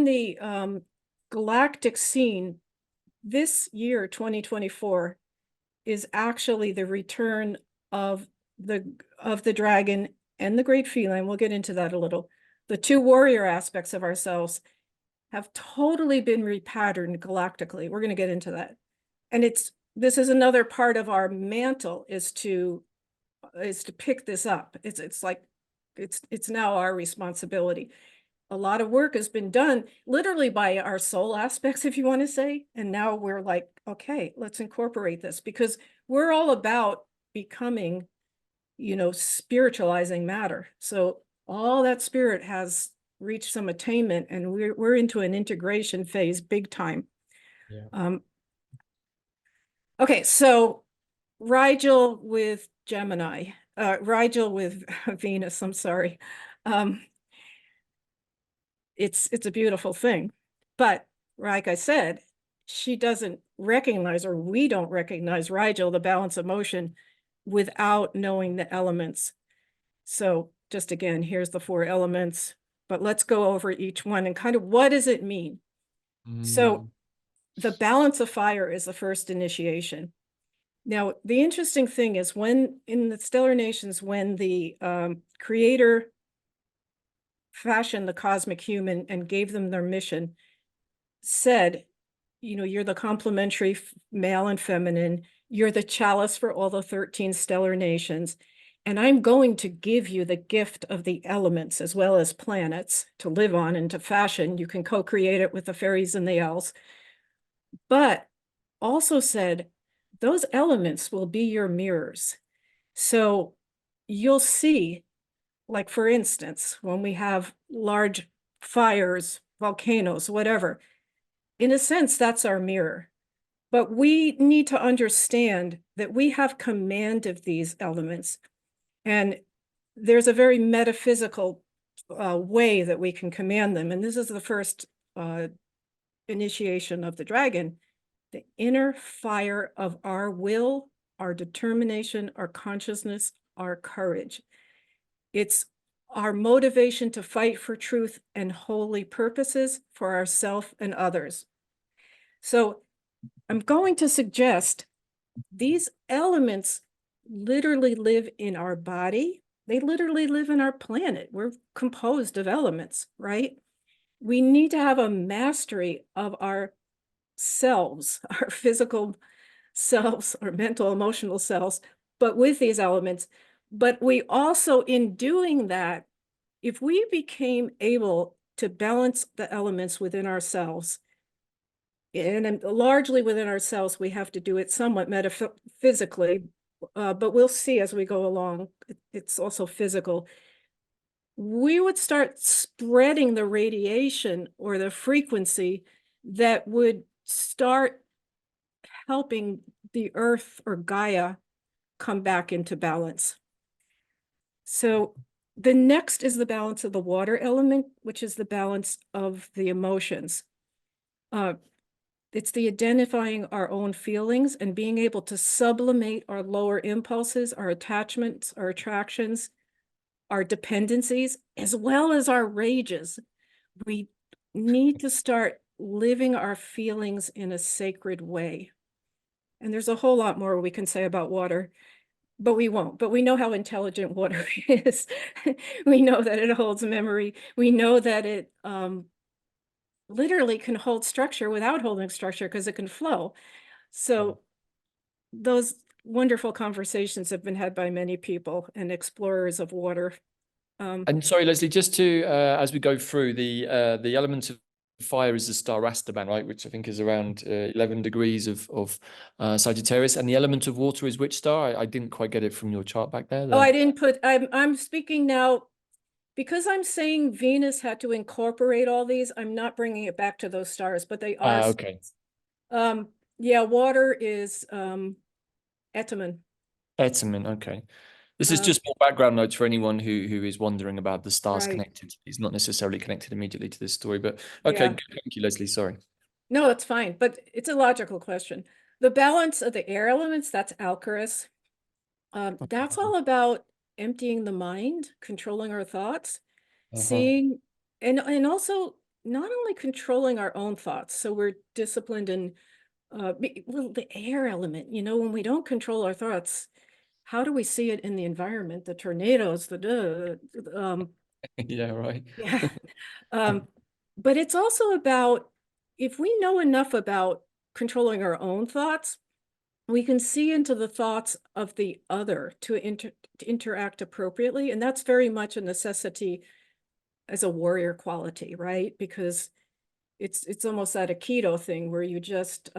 the galactic scene, this year 2024 is actually the return of the dragon and the great feline. We'll get into that a little. The two warrior aspects of ourselves have totally been repatterned galactically. We're going to get into that. And this is another part of our mantle, is to pick this up. It's like it's now our responsibility. A lot of work has been done literally by our soul aspects, if you want to say. And now we're like, okay, let's incorporate this, because we're all about becoming, spiritualizing matter. So all that spirit has reached some attainment, and we're into an integration phase big time. Yeah. Okay, so Rigel with Gemini, Rigel with Venus, I'm sorry. It's a beautiful thing. But like I said, she doesn't recognize, or we don't recognize Rigel, the balance of motion, without knowing the elements. So just again, here's the 4 elements, but let's go over each one and kind of what does it mean? So the balance of fire is the first initiation. Now, the interesting thing is, when in the stellar nations, when the creator fashioned the cosmic human and gave them their mission, said, you're the complementary male and feminine, you're the chalice for all the 13 stellar nations, and I'm going to give you the gift of the elements as well as planets to live on and to fashion. You can co-create it with the fairies and the elves. But also said, those elements will be your mirrors. So you'll see, like, for instance, when we have large fires, volcanoes, whatever, in a sense, that's our mirror. But we need to understand that we have command of these elements. And there's a very metaphysical way that we can command them. And this is the first initiation of the dragon, the inner fire of our will, our determination, our consciousness, our courage. It's our motivation to fight for truth and holy purposes for ourselves and others. So I'm going to suggest these elements literally live in our body. They literally live in our planet. We're composed of elements, right? We need to have a mastery of our selves, our physical selves, our mental, emotional selves, but with these elements. But we also, in doing that, if we became able to balance the elements within ourselves, and largely within ourselves, we have to do it somewhat metaphysically, but we'll see as we go along. It's also physical. We would start spreading the radiation or the frequency that would start helping the earth or Gaia come back into balance. So the next is the balance of the water element, which is the balance of the emotions. It's the identifying our own feelings and being able to sublimate our lower impulses, our attachments, our attractions, our dependencies, as well as our rages. We need to start living our feelings in a sacred way. And there's a whole lot more we can say about water, but we won't. But we know how intelligent water is. We know that it holds memory. We know that it literally can hold structure without holding structure because it can flow. So those wonderful conversations have been had by many people and explorers of water. And sorry, Leslie, just to as we go through the elements of fire is the star Rastaban, right? Which I think is around 11 degrees of Sagittarius. And the element of water is which star? I didn't quite get it from your chart back there. Oh, I didn't put, I'm speaking now, because I'm saying Venus had to incorporate all these, I'm not bringing it back to those stars, but they are. Okay. Yeah, water is Eteman. Eteman, okay. This is Um, just more background notes for anyone who is wondering about the stars right. connected. It's not necessarily connected immediately to this story, but okay, Yeah. good. Thank you, Leslie. Sorry. No, that's fine, but it's a logical question. The balance of the air elements, that's Alcaris. That's all about emptying the mind, controlling our thoughts, seeing, and also not only controlling our own thoughts. So we're disciplined in, well, the air element, you know, when we don't control our thoughts, how do we see it in the environment? The tornadoes, Yeah, right. yeah. But it's also about, if we know enough about controlling our own thoughts, we can see into the thoughts of the other to interact appropriately. And that's very much a necessity as a warrior quality, right? Because it's almost that Aikido thing where you just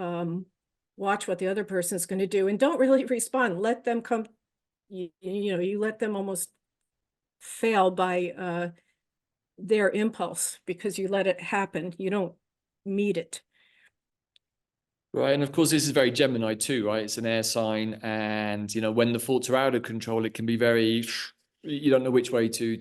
watch what the other person is going to do and don't really respond. Let them come, you know, you let them almost fail by their impulse because you let it happen. You don't meet it. Right. And of course, this is very Gemini too, right? It's an air sign. And, you know, when the thoughts are out of control, it can be very, you don't know which way to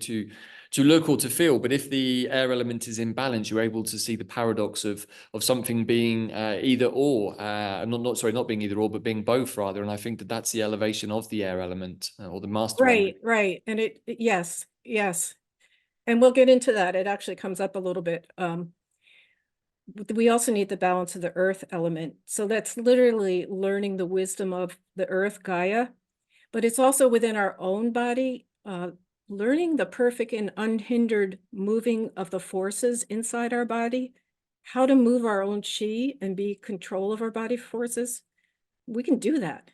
look or to feel. But if the air element is in balance, you're able to see the paradox of something being either or, not being either or, but being both rather. And I think that that's the elevation of the air element or the master element. Right. And yes. And we'll get into that. It actually comes up a little bit. We also need the balance of the earth element. So that's literally learning the wisdom of the earth, Gaia, but it's also within our own body, learning the perfect and unhindered moving of the forces inside our body, how to move our own chi and be control of our body forces. We can do that.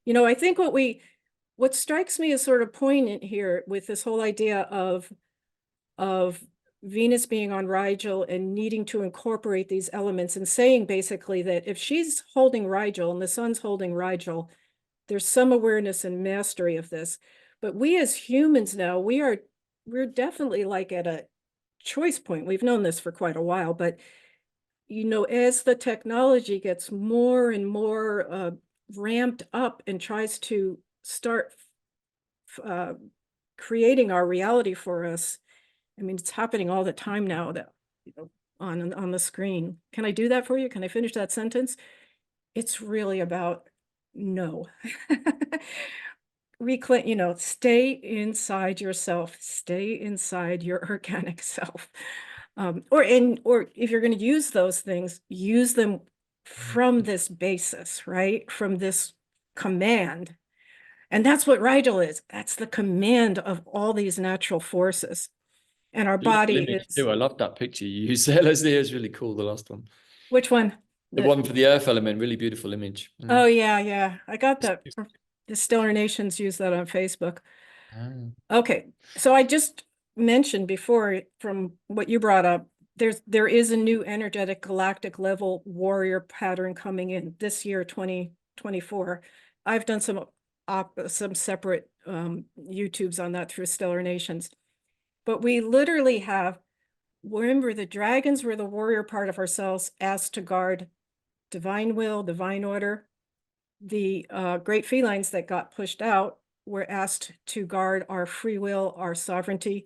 You know, I think what strikes me as sort of poignant here with this whole idea of Venus being on Rigel and needing to incorporate these elements and saying basically that if she's holding Rigel and the sun's holding Rigel, there's some awareness and mastery of this. But we as humans now, we're definitely like at a choice point. We've known this for quite a while, but you know, as the technology gets more and more ramped up and tries to start creating our reality for us, I mean, it's happening all the time now that, you know, on the screen. Can I do that for you? Can I finish that sentence? It's really about no. Reclaim, you know, stay inside yourself, stay inside your organic self. Or if you're going to use those things, use them from this basis, right? From this command. And that's what Rigel is. That's the command of all these natural forces. And our Beautiful body image is, too. I love that picture you used there, Leslie. It was really cool, the last one. which one? The one for the earth element, really beautiful image. Oh, yeah. I got that. The Stellar Nations use that on Facebook. Ah. Okay, so I just mentioned before from what you brought up, there is a new energetic galactic level warrior pattern coming in this year, 2024. I've done some separate YouTubes on that through Stellar Nations. But we literally have, remember, the dragons were the warrior part of ourselves asked to guard divine will, divine order. The great felines that got pushed out were asked to guard our free will, our sovereignty.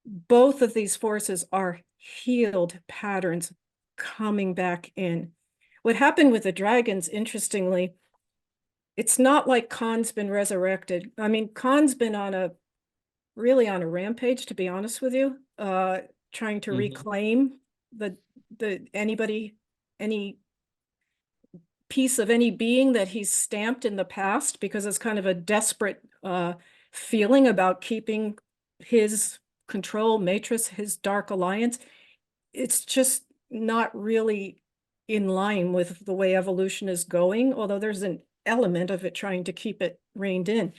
Both of these forces are healed patterns coming back in. What happened with the dragons, interestingly, it's not like Khan's been resurrected. I mean, Khan's been really on a rampage, to be honest with you, trying to reclaim any piece of any being that he's stamped in the past, because it's kind of a desperate feeling about keeping his control matrix, his dark alliance. It's just not really in line with the way evolution is going, although there's an element of it trying to keep it reined in.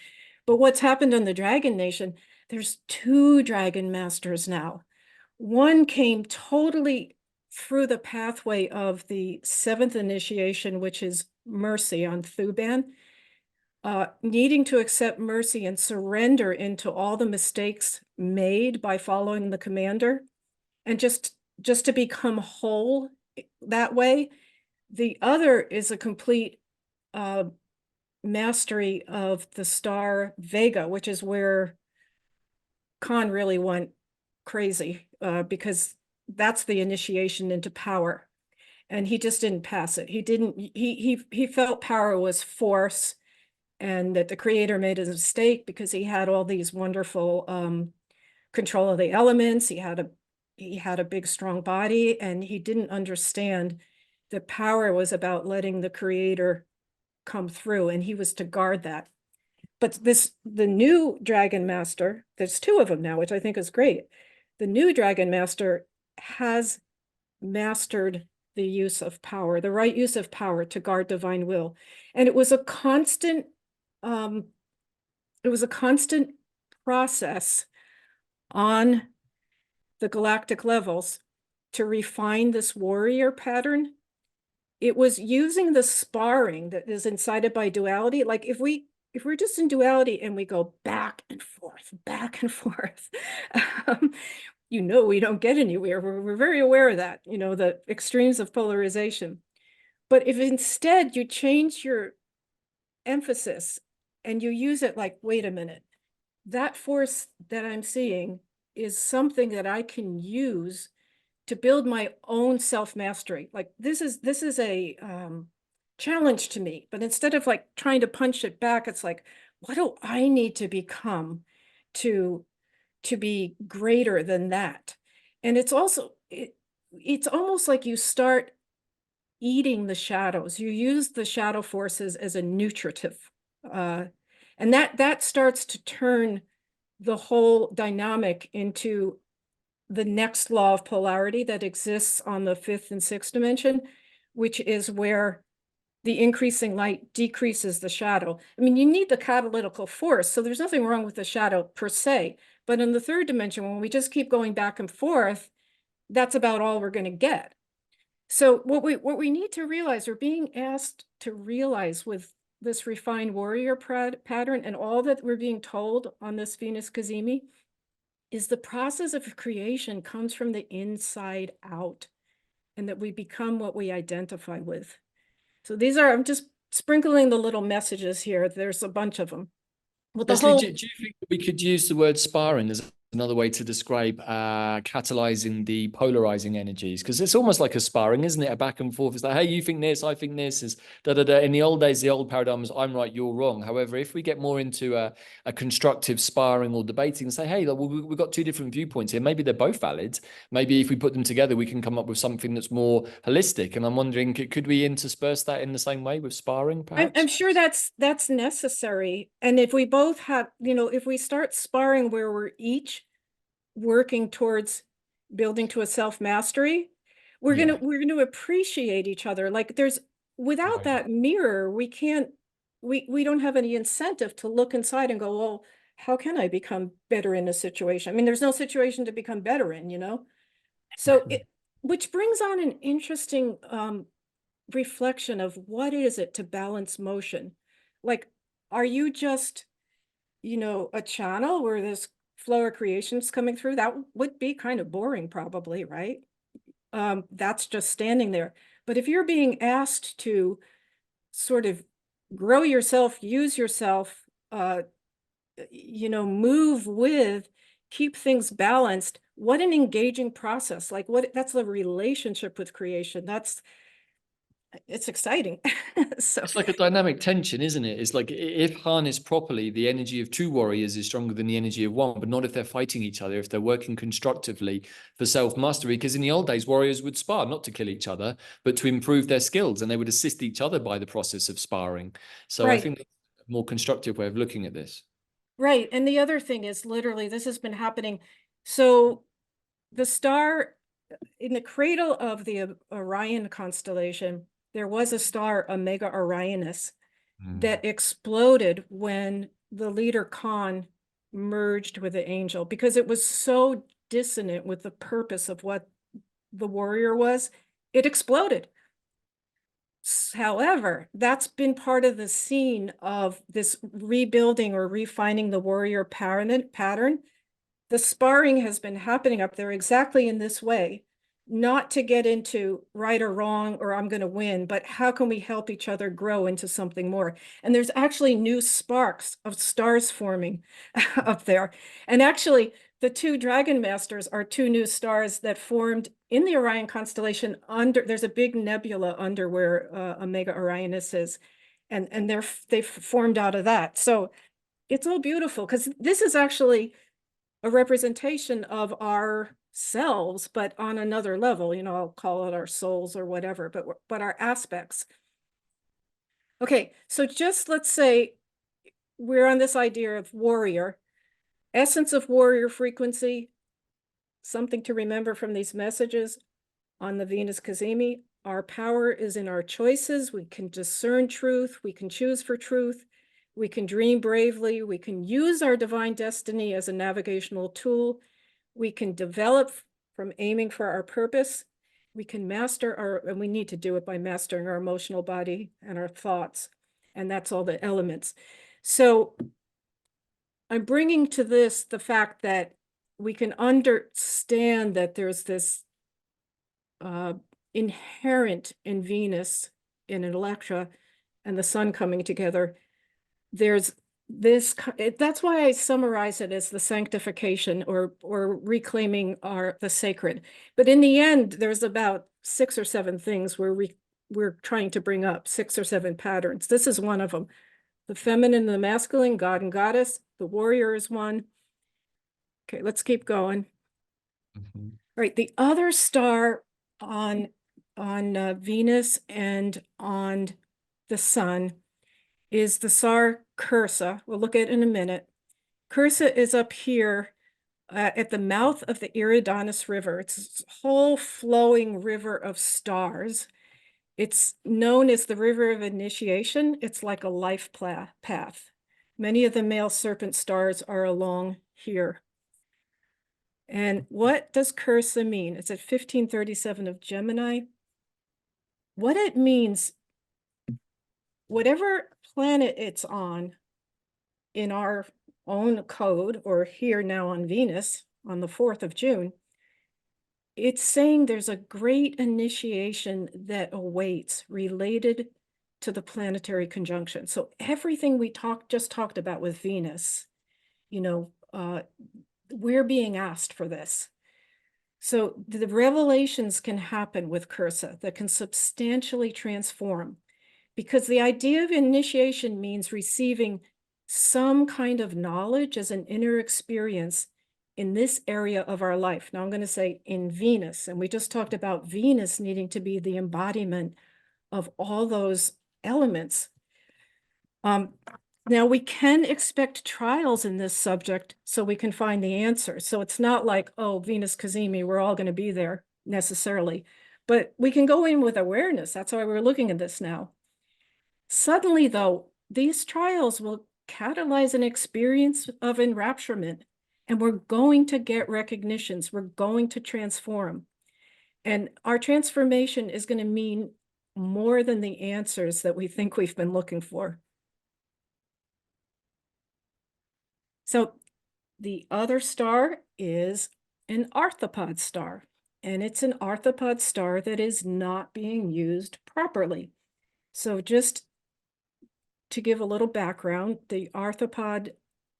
But what's happened in the Dragon Nation, there's 2 dragon masters now. One came totally through the pathway of the seventh initiation, which is mercy on Thuban, needing to accept mercy and surrender into all the mistakes made by following the commander, and just to become whole that way. The other is a complete mastery of the star Vega, which is where Khan really went crazy, because that's the initiation into power. And he just didn't pass it. He felt power was force, and that the creator made a mistake because he had all these wonderful control of the elements. He had a big, strong body, and he didn't understand that power was about letting the creator come through, and he was to guard that. But the new Dragon Master, there's two of them now, which I think is great. The new Dragon Master has mastered the use of power, the right use of power to guard divine will. And it was a constant process on the galactic levels to refine this warrior pattern. It was using the sparring that is incited by duality. Like if we're just in duality and we go back and forth, we don't get anywhere. We're very aware of that, the extremes of polarization. But if instead you change your emphasis and you use it like, wait a minute, that force that I'm seeing is something that I can use to build my own self-mastery. Like this is a challenge to me, but instead of like trying to punch it back, it's like, what do I need to become to be greater than that? And it's also, it's almost like you start eating the shadows. You use the shadow forces as a nutritive. And that starts to turn the whole dynamic into the next law of polarity that exists on the fifth and sixth dimension, which is where the increasing light decreases the shadow. I mean, you need the catalytical force, so there's nothing wrong with the shadow per se. But in the third dimension, when we just keep going back and forth, that's about all we're going to get. So what we need to realize, we're being asked to realize with this refined warrior pattern and all that we're being told on this Venus Cazimi, is the process of creation comes from the inside out, and that we become what we identify with. So I'm just sprinkling the little messages here. There's a bunch of them. With Leslie, do you think we could use the word sparring as another way to describe catalyzing the polarizing energies? Because it's almost like a sparring, isn't it? A back and forth. It's like, hey, you think this, I think this. Is da da da. In the old days, the old paradigm was I'm right, you're wrong. However, if we get more into a constructive sparring or debating and say, hey, we've got two different viewpoints here. Maybe they're both valid. Maybe if we put them together, we can come up with something that's more holistic. And I'm wondering, could we intersperse that in the same way with sparring, perhaps? I'm sure that's necessary. And if we both have, if we start sparring where we're each working towards building to a self-mastery, we're gonna appreciate each other. Like without that mirror, we don't have any incentive to look inside and go, well, how can I become better in a situation? I mean, there's no situation to become better in. So which brings on an interesting reflection of what is it to balance motion? Like, are you just, a channel where this flow of creation's coming through? That would be kind of boring, probably, right? That's just standing there. But if you're being asked to sort of grow yourself, use yourself, move with, keep things balanced, what an engaging process. Like that's the relationship with creation. It's exciting. So it's like a dynamic tension, isn't it? It's like if harnessed properly, the energy of two warriors is stronger than the energy of one, but not if they're fighting each other, if they're working constructively for self-mastery. Because in the old days, warriors would spar, not to kill each other, but to improve their skills, and they would assist each other by the process of sparring. So I think that's a more constructive way of looking at this. Right. And the other thing is, literally, this has been happening. So the star in the cradle of the Orion constellation, there was a star, Omega Orionis, that exploded when the leader Khan merged with the angel, because it was so dissonant with the purpose of what the warrior was, it exploded. However, that's been part of the scene of this rebuilding or refining the warrior pattern. The sparring has been happening up there exactly in this way, not to get into right or wrong or I'm going to win, but how can we help each other grow into something more? And there's actually new sparks of stars forming up there. And actually, the two Dragon Masters are two new stars that formed in the Orion constellation under, there's a big nebula under where Omega Orionis is. And they've formed out of that. So it's all beautiful because this is actually a representation of ourselves, but on another level, you know, I'll call it our souls or whatever, but our aspects. Okay, so just let's say we're on this idea of warrior, essence of warrior frequency, something to remember from these messages on the Venus Cazimi. Our power is in our choices. We can discern truth. We can choose for truth. We can dream bravely. We can use our divine destiny as a navigational tool. We can develop from aiming for our purpose. We can master our, and we need to do it by mastering our emotional body and our thoughts. And that's all the elements. So I'm bringing to this the fact that we can understand that there's this inherent in Venus, in Electra, and the sun coming together. There's this, that's why I summarize it as the sanctification or reclaiming the sacred. But in the end, there's about 6 or 7 things we're trying to bring up, 6 or 7 patterns. This is one of them. The feminine and the masculine, God and goddess. The warrior is one. Okay, let's keep going. Mm-hmm. Right, the other star on Venus and on the sun is the star Cursa. We'll look at it in a minute. Cursa is up here at the mouth of the Eridanus River. It's a whole flowing river of stars. It's known as the river of initiation. It's like a life path. Many of the male serpent stars are along here. And what does Cursa mean? It's at 1537 of Gemini. What it means, whatever planet it's on in our own code, or here now on Venus on the 4th of June, it's saying there's a great initiation that awaits related to the planetary conjunction. So everything we just talked about with Venus, you know, we're being asked for this. So the revelations can happen with Cursa that can substantially transform, because the idea of initiation means receiving some kind of knowledge as an inner experience in this area of our life. Now I'm going to say in Venus, and we just talked about Venus needing to be the embodiment of all those elements. Now we can expect trials in this subject so we can find the answer. So it's not like, oh, Venus Cazimi, we're all going to be there necessarily, but we can go in with awareness. That's why we're looking at this now. Suddenly though, these trials will catalyze an experience of enrapturement, and we're going to get recognitions. We're going to transform. And our transformation is going to mean more than the answers that we think we've been looking for. So the other star is an arthropod star, and it's an arthropod star that is not being used properly. So just to give a little background, the arthropod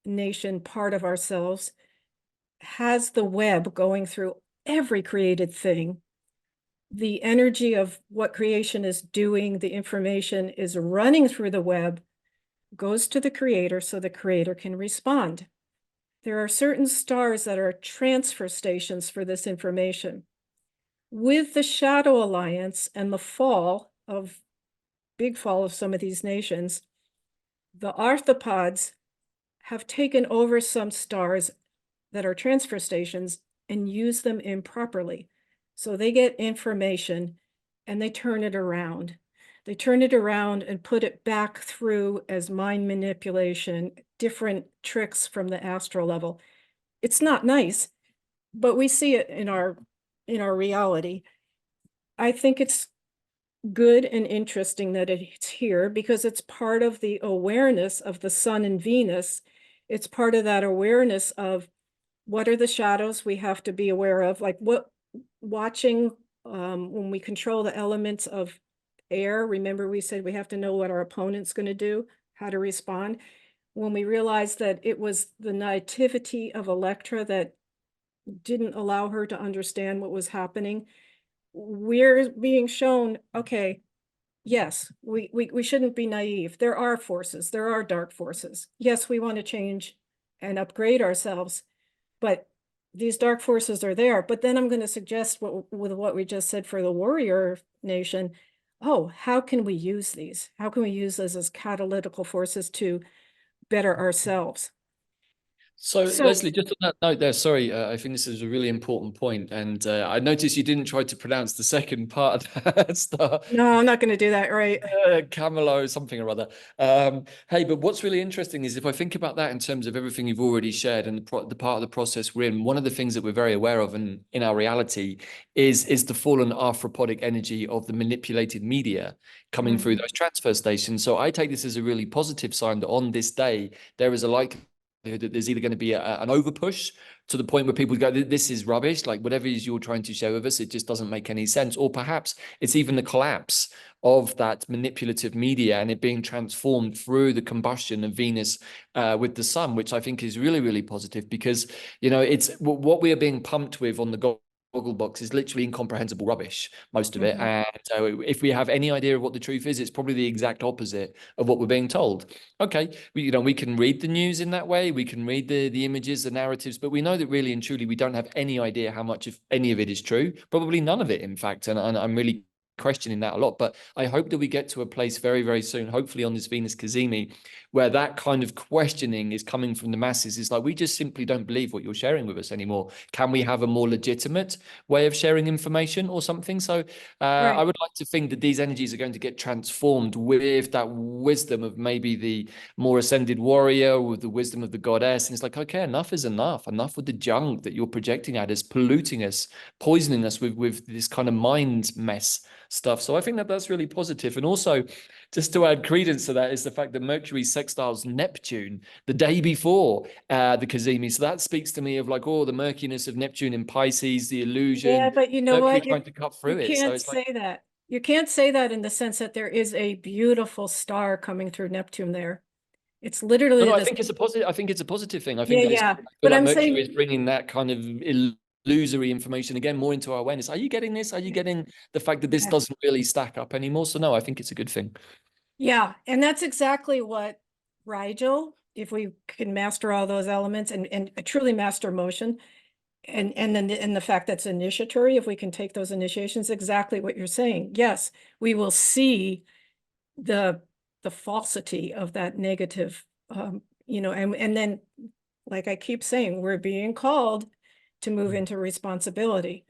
nation part of ourselves has the web going through every created thing. The energy of what creation is doing, the information is running through the web, goes to the creator so the creator can respond. There are certain stars that are transfer stations for this information. With the Shadow Alliance and the big fall of some of these nations, the arthropods have taken over some stars that are transfer stations and use them improperly. So they get information and they turn it around. They turn it around and put it back through as mind manipulation, different tricks from the astral level. It's not nice, but we see it in our in our reality. I think it's good and interesting that it's here because it's part of the awareness of the sun and Venus. It's part of that awareness of what are the shadows we have to be aware of, like what watching when we control the elements of air. Remember, we said we have to know what our opponent's going to do, how to respond. When we realized that it was the naivety of Electra that didn't allow her to understand what was happening, we're being shown, okay, yes, we shouldn't be naive. There are forces, there are dark forces. Yes, we want to change and upgrade ourselves, but these dark forces are there. But then I'm going to suggest with what we just said for the warrior nation, oh, how can we use these? How can we use those as catalytical forces to better ourselves? So, So Leslie, just on that note there, sorry, I think this is a really important point, and I noticed you didn't try to pronounce the second part of that stuff. no, I'm not going to do that, right? Camelo, something or other. Hey, but what's really interesting is if I think about that in terms of everything you've already shared and the part of the process we're in, one of the things that we're very aware of in our reality is the fallen arthropodic energy of the manipulated media coming through those transfer stations. So I take this as a really positive sign that on this day, there is a likelihood that there's either going to be an over push to the point where people go, this is rubbish, like whatever it is you're trying to share with us, it just doesn't make any sense. Or perhaps it's even the collapse of that manipulative media and it being transformed through the combustion of Venus with the sun, which I think is really, really positive because, you know, it's what we are being pumped with on the Goggle box is literally incomprehensible rubbish, most of it. And if we have any idea of what the truth is, it's probably the exact opposite of what we're being told. Okay, we can read the news in that way, we can read the images, the narratives, but we know that really and truly we don't have any idea how much of any of it is true. Probably none of it, in fact. And I'm really questioning that a lot, but I hope that we get to a place very, very soon, hopefully on this Venus Cazimi, where that kind of questioning is coming from the masses. It's like, we just simply don't believe what you're sharing with us anymore. Can we have a more legitimate way of sharing information or something? So I would like to think that these energies are going to get transformed with that wisdom of maybe the more ascended warrior, with the wisdom of the goddess. And it's like, okay, enough is enough. Enough with the junk that you're projecting at us, polluting us, poisoning us with this kind of mind mess stuff. So I think that that's really positive. And also, just to add credence to that, is the fact that Mercury sextiles Neptune the day before the Cazimi. So that speaks to me of like, oh, the murkiness of Neptune in Pisces, the Yeah, illusion, but you know Mercury what? trying to cut You through it. So can't it's like, say that. You can't say that in the sense that there is a beautiful star coming through Neptune there. It's no, literally I this. think it's a positive. I think it's a positive thing. I Yeah, think that yeah. I feel But like I'm Mercury is saying, bringing that kind of illusory information again more into our awareness. Are you getting this? Are you getting the fact that this yeah, doesn't really stack up anymore? So no, I think it's a good thing. yeah. And that's exactly what Rigel, if we can master all those elements and truly master motion, and then the fact that's initiatory, if we can take those initiations, exactly what you're saying. Yes, we will see the falsity of that negative, and then, like I keep saying, we're being called to move into responsibility.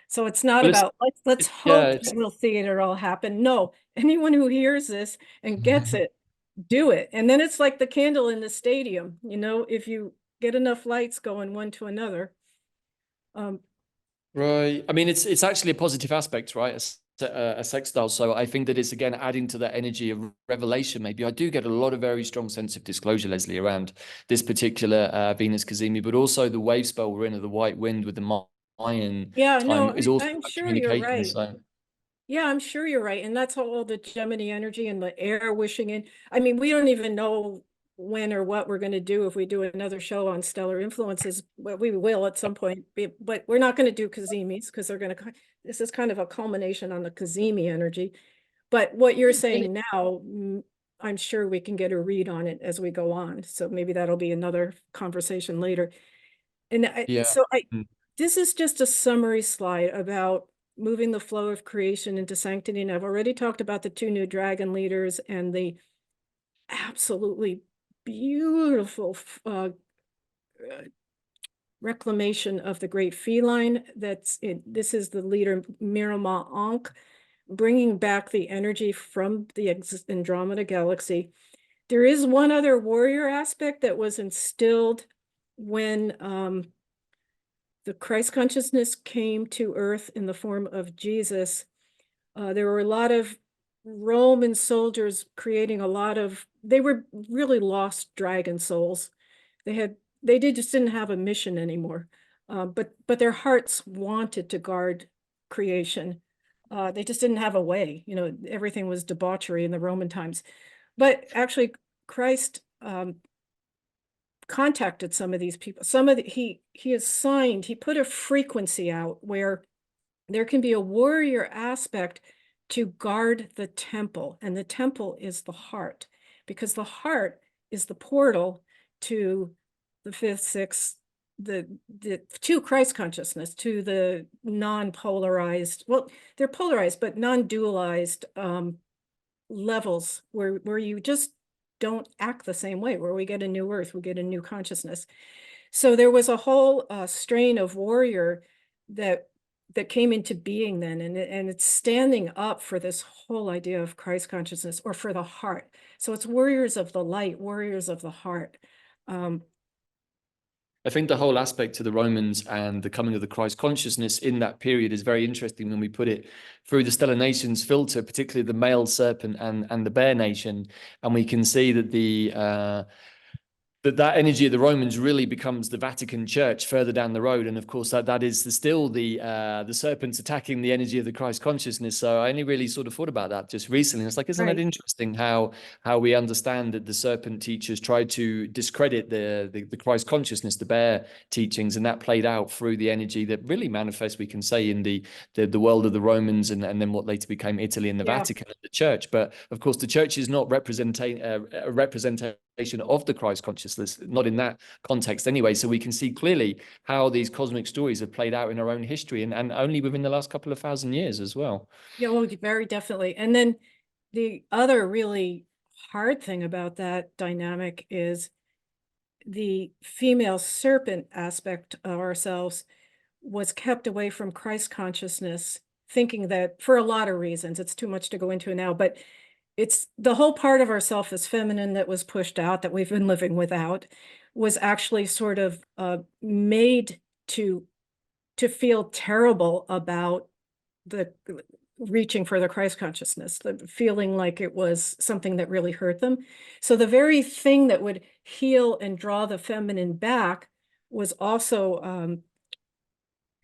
So it's not Well, about let's yeah, hope that we'll see it all happen. No, anyone who hears this and gets it, do it. And then it's like the candle in the stadium, if you get enough lights going one to another. right. I mean, it's actually a positive aspect, right? A sextile. So I think that it's again adding to that energy of revelation. Maybe I do get a lot of very strong sense of disclosure, Leslie, around this particular Venus Cazimi, but also the wave spell we're in of the white wind with the Mayan Yeah, time no, is also I'm about sure you're communication. right. So Yeah, I'm sure you're right. And that's how all the Gemini energy and the air wishing in. I mean, we don't even know when or what we're going to do if we do another show on stellar influences. Well, we will at some point, but we're not going to do Cazimis because they're going to, this is kind of a culmination on the Cazimi energy. But what you're saying now, I'm sure we can get a read on it as we go on. So maybe that'll be another conversation later. And yeah. this is just a summary slide about moving the flow of creation into sanctity. And I've already talked about the two new dragon leaders and the absolutely beautiful reclamation of the great feline. This is the leader Mirama Ankh, bringing back the energy from the Andromeda galaxy. There is one other warrior aspect that was instilled when the Christ consciousness came to Earth in the form of Jesus, there were a lot of Roman soldiers creating they were really lost dragon souls. Just didn't have a mission anymore. But their hearts wanted to guard creation. They just didn't have a way, everything was debauchery in the Roman times. But actually Christ contacted some of these people. He put a frequency out where there can be a warrior aspect to guard the temple, and the temple is the heart, because the heart is the portal to the fifth, sixth, to Christ consciousness, to the non-polarized, well, they're polarized, but non-dualized levels where you just don't act the same way, where we get a new earth, we get a new consciousness. So there was a whole strain of warrior that came into being then, and it's standing up for this whole idea of Christ consciousness, or for the heart. So it's warriors of the light, warriors of the heart. I think the whole aspect to the Romans and the coming of the Christ consciousness in that period is very interesting when we put it through the stellar nations filter, particularly the male serpent and the bear nation. And we can see that that energy of the Romans really becomes the Vatican Church further down the road, and of course that is still the serpents attacking the energy of the Christ consciousness. So I only really sort of thought about that just recently. It's like, isn't that interesting how we understand that the serpent teachers tried to discredit the Christ consciousness, the bear teachings, and that played out through the energy that really manifests, we can say, in the world of the Romans, and then what later became Italy and the Vatican and the Church. But of course, the Church is not a representation of the Christ consciousness, not in that context anyway. So we can see clearly how these cosmic stories have played out in our own history, and only within the last couple of thousand years as well. Yeah, well, very definitely. And then the other really hard thing about that dynamic is the female serpent aspect of ourselves was kept away from Christ consciousness, thinking that, for a lot of reasons, it's too much to go into now, but it's the whole part of ourself as feminine that was pushed out, that we've been living without, was actually sort of made to feel terrible about the reaching for the Christ consciousness, the feeling like it was something that really hurt them. So the very thing that would heal and draw the feminine back was also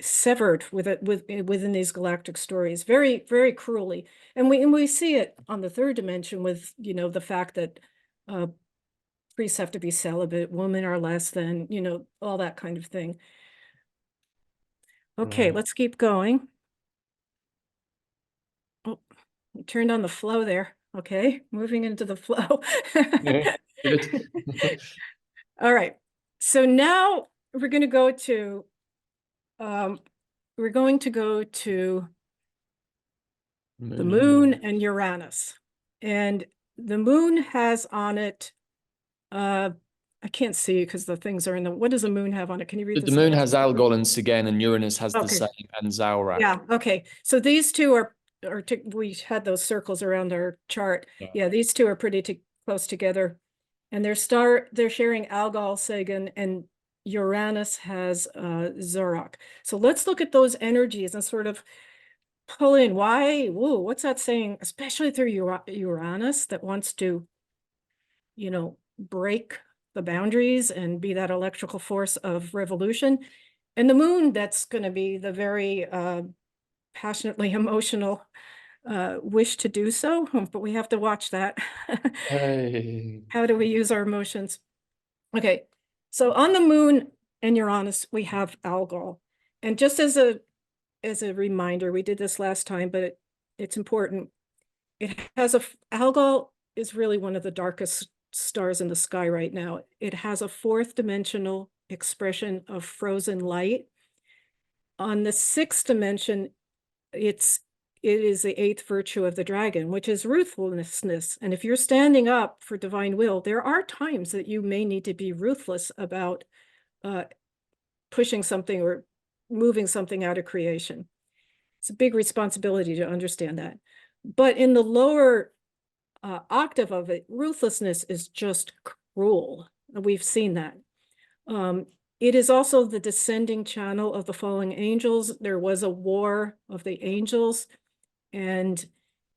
severed within these galactic stories, very, very cruelly. And we see it on the third dimension with, the fact that priests have to be celibate, women are less than, all that kind of thing. Okay, let's keep going. Oh, we turned on the flow there. Okay, moving into the flow. All right, so now we're going to go to the moon and Uranus. And the moon has on it, I can't see because the things are what does the moon have on it? Can you read this? The moon has Algol and Sigen, and Uranus has the same, and Zaurak. Yeah, okay. So these two are we had those circles around our chart. Yeah, these two are pretty close together. And they're sharing Algol, Sagan, and Uranus has Zorak. So let's look at those energies and sort of pull in what's that saying, especially through Uranus, that wants to, break the boundaries and be that electrical force of revolution. And the moon, that's going to be the very passionately emotional wish to do so, but we have to watch that. Hey. How do we use our emotions? Okay, so on the moon and Uranus, we have Algol. And just as a reminder, we did this last time, but it's important. Algol is really one of the darkest stars in the sky right now. It has a fourth dimensional expression of frozen light. On the sixth dimension, it is the eighth virtue of the dragon, which is ruthlessness. And if you're standing up for divine will, there are times that you may need to be ruthless about pushing something or moving something out of creation. It's a big responsibility to understand that. But in the lower octave of it, ruthlessness is just cruel. We've seen that. It is also the descending channel of the fallen angels. There was a war of the angels, and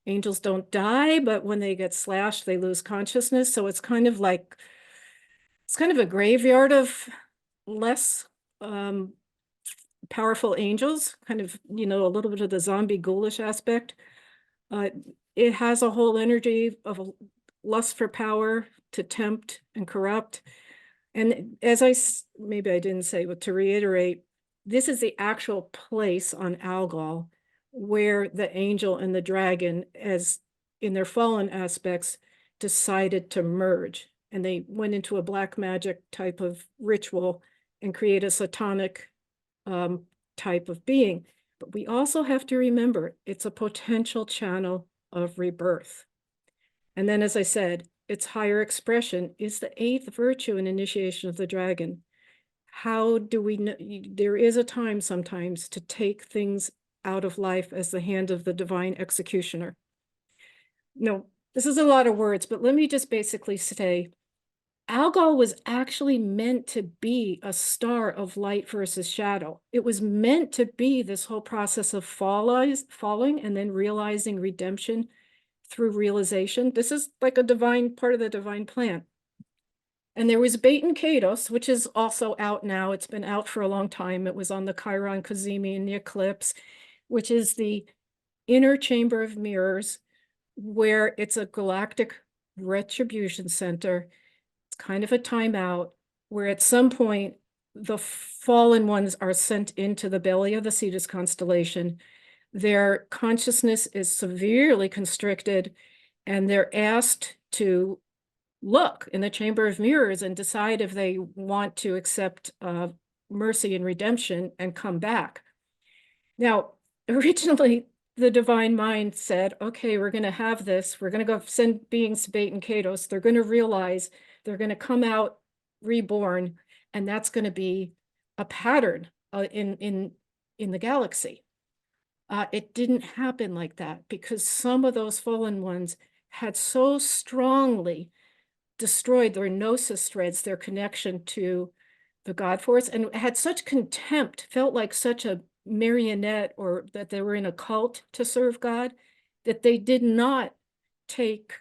angels don't die, but when they get slashed, they lose consciousness. So it's kind of like, it's kind of a graveyard of less powerful angels, kind of, you know, a little bit of the zombie ghoulish aspect. It has a whole energy of a lust for power to tempt and corrupt. And as maybe I didn't say, but to reiterate, this is the actual place on Algol where the angel and the dragon, as in their fallen aspects, decided to merge. And they went into a black magic type of ritual and create a satanic type of being. But we also have to remember it's a potential channel of rebirth. And then, as I said, its higher expression is the 8th virtue and initiation of the dragon. How do we know? There is a time sometimes to take things out of life as the hand of the divine executioner. No, this is a lot of words, but let me just basically say, Algol was actually meant to be a star of light versus shadow. It was meant to be this whole process of falling and then realizing redemption through realization. This is like a divine part of the divine plan. And there was Bait and Kados, which is also out now. It's been out for a long time. It was on the Chiron Cazimi in the eclipse, which is the inner chamber of mirrors, where it's a galactic retribution center. It's kind of a timeout where at some point the fallen ones are sent into the belly of the Cetus constellation. Their consciousness is severely constricted, and they're asked to look in the chamber of mirrors and decide if they want to accept mercy and redemption and come back. Now, originally, the divine mind said, okay, we're going to have this. We're going to go send beings to Bait and Kados. They're going to realize they're going to come out reborn, and that's going to be a pattern in the galaxy. It didn't happen like that because some of those fallen ones had so strongly destroyed their gnosis threads, their connection to the God force, and had such contempt, felt like such a marionette, or that they were in a cult to serve God, that they did not take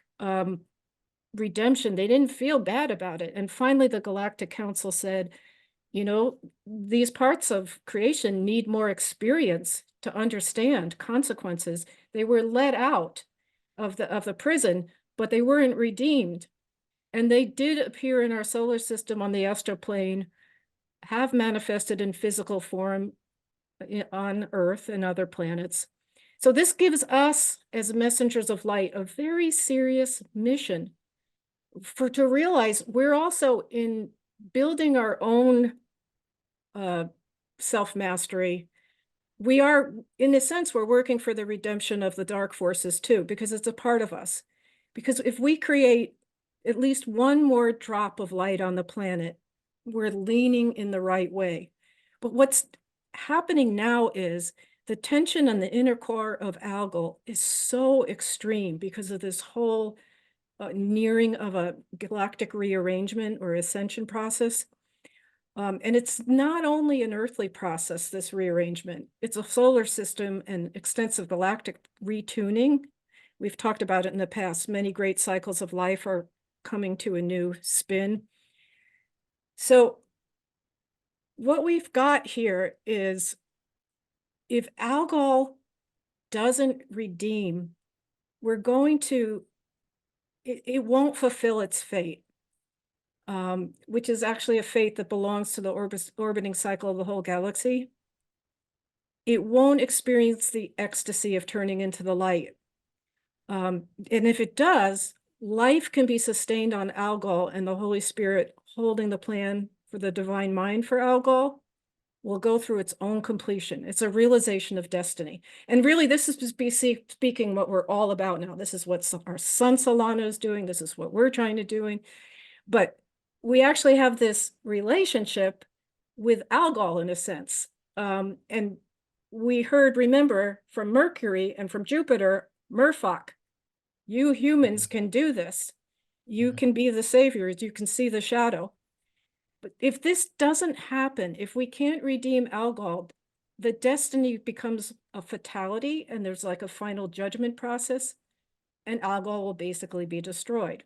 redemption. They didn't feel bad about it. And finally, the Galactic Council said, you know, these parts of creation need more experience to understand consequences. They were let out of the prison, but they weren't redeemed. And they did appear in our solar system on the astral plane, have manifested in physical form on Earth and other planets. So this gives us, as messengers of light, a very serious mission to realize we're also in building our own self-mastery. We are, in a sense, we're working for the redemption of the dark forces too, because it's a part of us. Because if we create at least one more drop of light on the planet, we're leaning in the right way. But what's happening now is the tension on the inner core of Algol is so extreme because of this whole nearing of a galactic rearrangement or ascension process. And it's not only an earthly process, this rearrangement, it's a solar system and extensive galactic retuning. We've talked about it in the past. Many great cycles of life are coming to a new spin. So what we've got here is, if Algol doesn't redeem, we're going to, it won't fulfill its fate, which is actually a fate that belongs to the orbiting cycle of the whole galaxy. It won't experience the ecstasy of turning into the light. And if it does, life can be sustained on Algol, and the Holy Spirit holding the plan for the divine mind for Algol will go through its own completion. It's a realization of destiny. And really, this is speaking what we're all about now. This is what our son Solana is doing. This is what we're trying to do. But we actually have this relationship with Algol in a sense. And we heard, remember, from Mercury and from Jupiter, Mirfak, you humans can do this. You can be the saviors. You can see the shadow. But if this doesn't happen, if we can't redeem Algol, the destiny becomes a fatality and there's like a final judgment process, and Algol will basically be destroyed.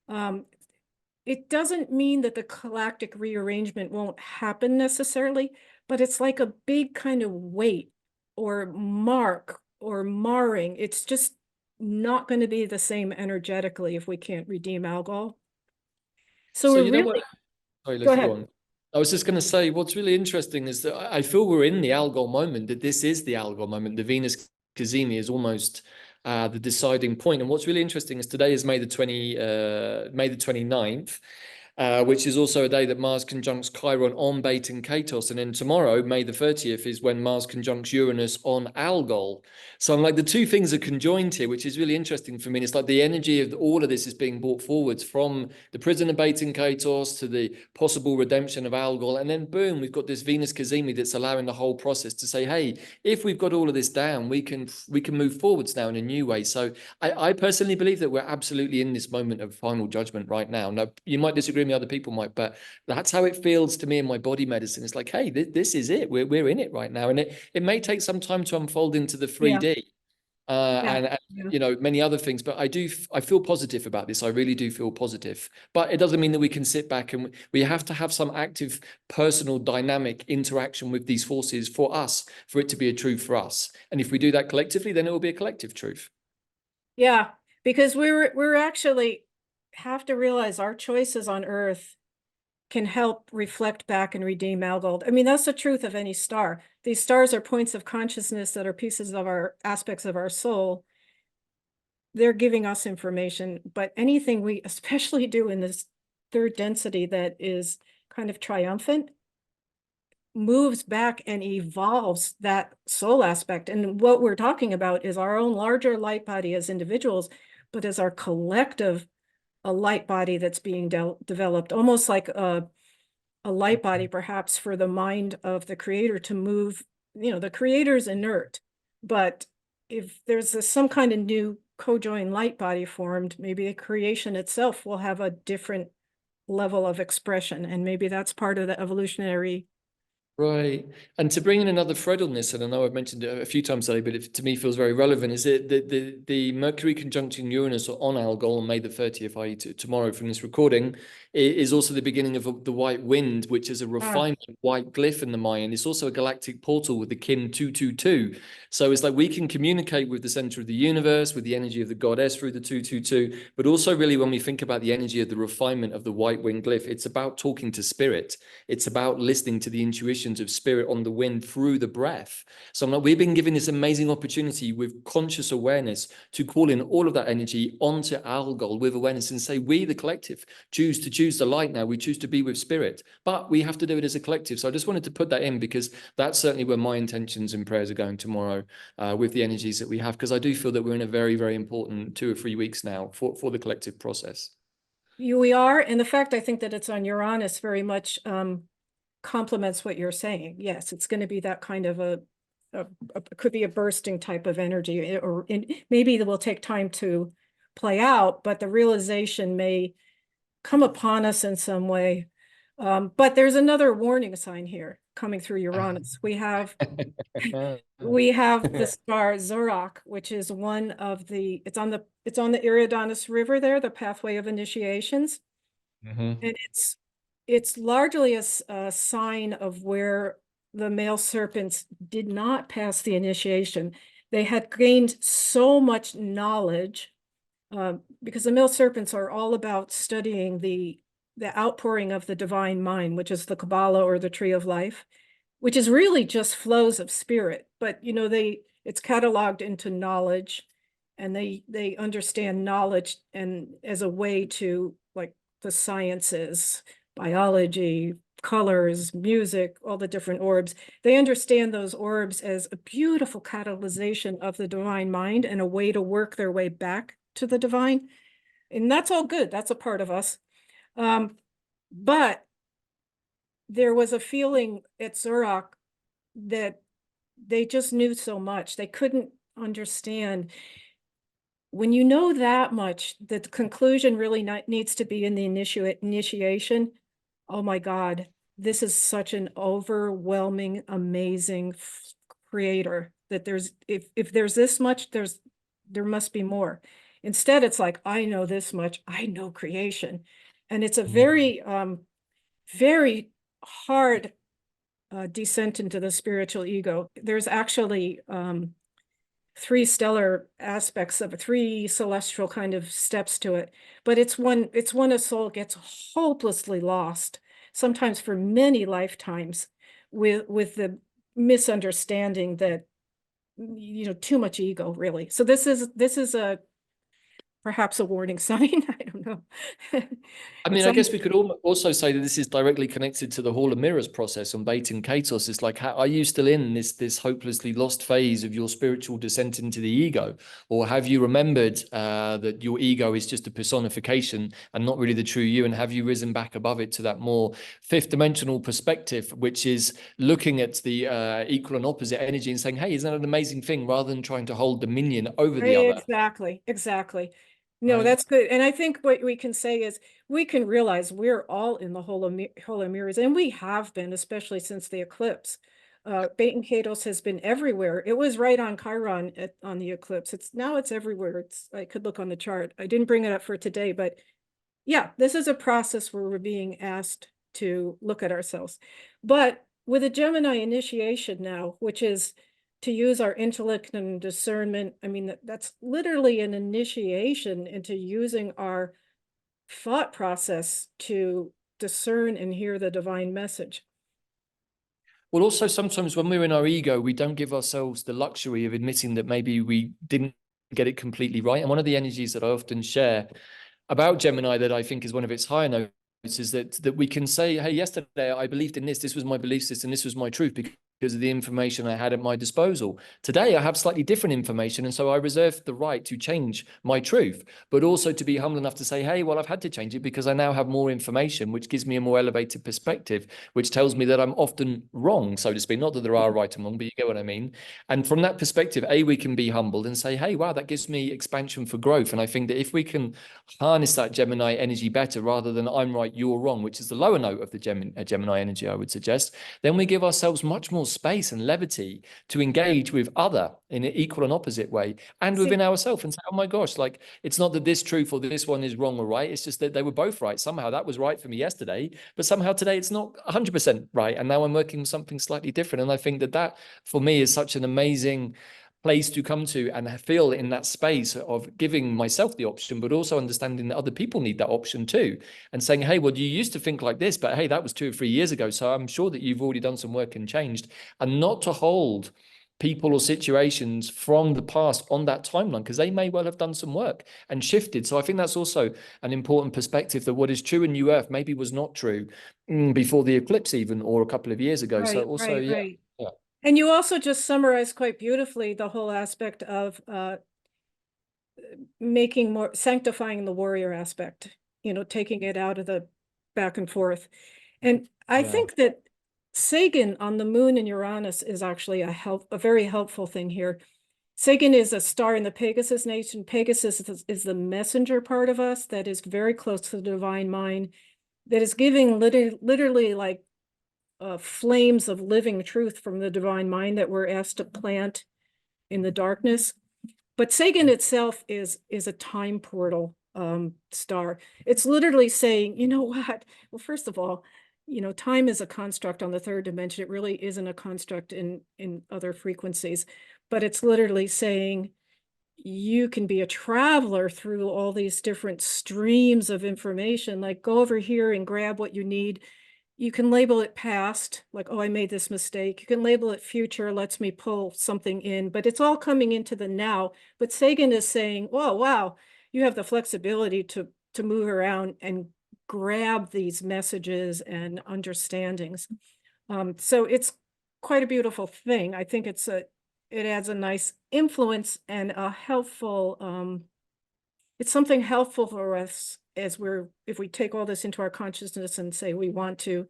It doesn't mean that the galactic rearrangement won't happen necessarily, but it's like a big kind of weight or mark or marring. It's just not going to be the same energetically if we can't redeem Algol. So So we're you know what? really, Sorry, go Leslie, go ahead. on. I was just going to say, what's really interesting is that I feel we're in the Algol moment, that this is the Algol moment. The Venus Cazimi is almost the deciding point. And what's really interesting is today is May the 29th. Which is also a day that Mars conjuncts Chiron on Beta and Catos. And then tomorrow, May the 30th, is when Mars conjuncts Uranus on Algol. So I'm like, the two things are conjoined here, which is really interesting for me. And it's like the energy of all of this is being brought forwards from the prison of Beta and Catos to the possible redemption of Algol. And then boom, we've got this Venus Cazimi that's allowing the whole process to say, hey, if we've got all of this down, we can move forwards now in a new way. So I personally believe that we're absolutely in this moment of final judgment right now. Now, you might disagree with me, other people might, but that's how it feels to me in my body medicine. It's like, hey, this is it. We're in it right now. And it may take some time to unfold into the 3D. Yeah. And Yeah. you know, many other things, but I feel positive about this. I really do feel positive, but it doesn't mean that we can sit back, and we have to have some active personal dynamic interaction with these forces for us, for it to be a truth for us. And if we do that collectively, then it will be a collective truth. Yeah, because we're actually have to realize our choices on Earth can help reflect back and redeem Algol. I mean, that's the truth of any star. These stars are points of consciousness that are pieces of our aspects of our soul. They're giving us information, but anything we especially do in this third density that is kind of triumphant moves back and evolves that soul aspect. And what we're talking about is our own larger light body as individuals, but as our collective, a light body that's being developed, almost like a light body perhaps for the mind of the creator to move. You know, the creator's inert, but if there's some kind of new co-joined light body formed, maybe the creation itself will have a different level of expression, and maybe that's part of the evolutionary. Right. And to bring in another thread on this, and I know I've mentioned it a few times today, but it to me feels very relevant, is it the Mercury conjunction Uranus on Algol on May the 30th, i.e. tomorrow from this recording, is also the beginning of the white wind, which is a refinement white glyph in the Mayan. It's also a galactic portal with the kin 222. So it's like we can communicate with the center of the universe, with the energy of the goddess through the 222, but also really when we think about the energy of the refinement of the white wind glyph, it's about talking to spirit. It's about listening to the intuitions of spirit on the wind through the breath. So I'm like, we've been given this amazing opportunity with conscious awareness to call in all of that energy onto Algol with awareness and say, we, the collective, choose to choose the light now. We choose to be with spirit, but we have to do it as a collective. So I just wanted to put that in because that's certainly where my intentions and prayers are going tomorrow with the energies that we have, because I do feel that we're in a very, very important 2 or 3 weeks now for the collective process. We are, and the fact I think that it's on Uranus very much complements what you're saying. Yes, it's going to be that kind of a could be a bursting type of energy, or maybe it will take time to play out, but the realization may come upon us in some way. But there's another warning sign here coming through Uranus. We have the star Zorak, which is one of the, it's on the Eridanus River there, the pathway of initiations. And it's largely a sign of where the male serpents did not pass the initiation. They had gained so much knowledge because the male serpents are all about studying the outpouring of the divine mind, which is the Kabbalah or the tree of life, which is really just flows of spirit. But you know, it's cataloged into knowledge, and they understand knowledge and as a way to, like, the sciences, biology, colors, music, all the different orbs. They understand those orbs as a beautiful catalyzation of the divine mind and a way to work their way back to the divine. And that's all good. That's a part of us. But there was a feeling at Zorak that they just knew so much. They couldn't understand. When you know that much, the conclusion really needs to be in the initiation. oh my God, this is such an overwhelming, amazing creator that if there's this much, there must be more. Instead, it's like, I know this much, I know creation. And it's a very, very hard descent into the spiritual ego. There's actually three stellar aspects of it, three celestial kind of steps to it. But it's when a soul gets hopelessly lost, sometimes for many lifetimes, with the misunderstanding that, you know, too much ego, really. So this is a perhaps a warning sign. I don't know. I It's mean, I guess we could also say that this is directly connected to the Hall of Mirrors process on Bait and Katos. It's like, are you still in this hopelessly lost phase of your spiritual descent into the ego? Or have you remembered that your ego is just a personification and not really the true you? And have you risen back above it to that more fifth dimensional perspective, which is looking at the equal and opposite energy and saying, hey, isn't that an amazing thing, rather than trying to hold dominion over the other? exactly. No, Right? that's good. And I think what we can say is we can realize we're all in the whole of mirrors, and we have been, especially since the eclipse. Bait and Katos has been everywhere. It was right on Chiron on the eclipse. It's everywhere. I could look on the chart. I didn't bring it up for today, but yeah, this is a process where we're being asked to look at ourselves. But with a Gemini initiation now, which is to use our intellect and discernment, I mean, that's literally an initiation into using our thought process to discern and hear the divine message. Well, also sometimes when we're in our ego, we don't give ourselves the luxury of admitting that maybe we didn't get it completely right. And one of the energies that I often share about Gemini that I think is one of its higher notes is that we can say, hey, yesterday I believed in this. This was my belief system. This was my truth because of the information I had at my disposal. Today, I have slightly different information. And so I reserve the right to change my truth, but also to be humble enough to say, hey, well, I've had to change it because I now have more information, which gives me a more elevated perspective, which tells me that I'm often wrong, so to speak. Not that there are right and wrong, but you get what I mean. And from that perspective, we can be humbled and say, hey, wow, that gives me expansion for growth. And I think that if we can harness that Gemini energy better, rather than I'm right, you're wrong, which is the lower note of the Gemini energy, I would suggest, then we give ourselves much more space and levity to engage with other in an equal and opposite way, and within ourselves, and say, oh my gosh, like, it's not that this truth or this one is wrong or right. It's just that they were both right. Somehow that was right for me yesterday, but somehow today it's not 100% right. And now I'm working with something slightly different. And I think that for me is such an amazing place to come to and feel in that space of giving myself the option, but also understanding that other people need that option too, and saying, hey, well, you used to think like this, but hey, that was 2 or 3 years ago, so I'm sure that you've already done some work and changed. And not to hold people or situations from the past on that timeline, because they may well have done some work and shifted. So I think that's also an important perspective, that what is true in New Earth maybe was not true before the eclipse even, or a couple of years ago. So also, Right. And you also just summarized quite beautifully the whole aspect of sanctifying the warrior aspect, you know, taking it out of the back and forth. And I think that Sagan on the moon in Uranus is actually a very helpful thing here. Sagan is a star in the Pegasus nation. Pegasus is the messenger part of us that is very close to the divine mind, that is giving literally like flames of living truth from the divine mind that we're asked to plant in the darkness. But Sagan itself is a time portal star. It's literally saying, you know what? Well, first of all, you know, time is a construct on the third dimension. It really isn't a construct in other frequencies, but it's literally saying you can be a traveler through all these different streams of information. Like, go over here and grab what you need. You can label it past, like, oh, I made this mistake. You can label it future, lets me pull something in, but it's all coming into the now. But Sagan is saying, oh, wow, you have the flexibility to move around and grab these messages and understandings. So it's quite a beautiful thing. I think it adds a nice influence and a helpful, it's something helpful for us if we take all this into our consciousness and say we want to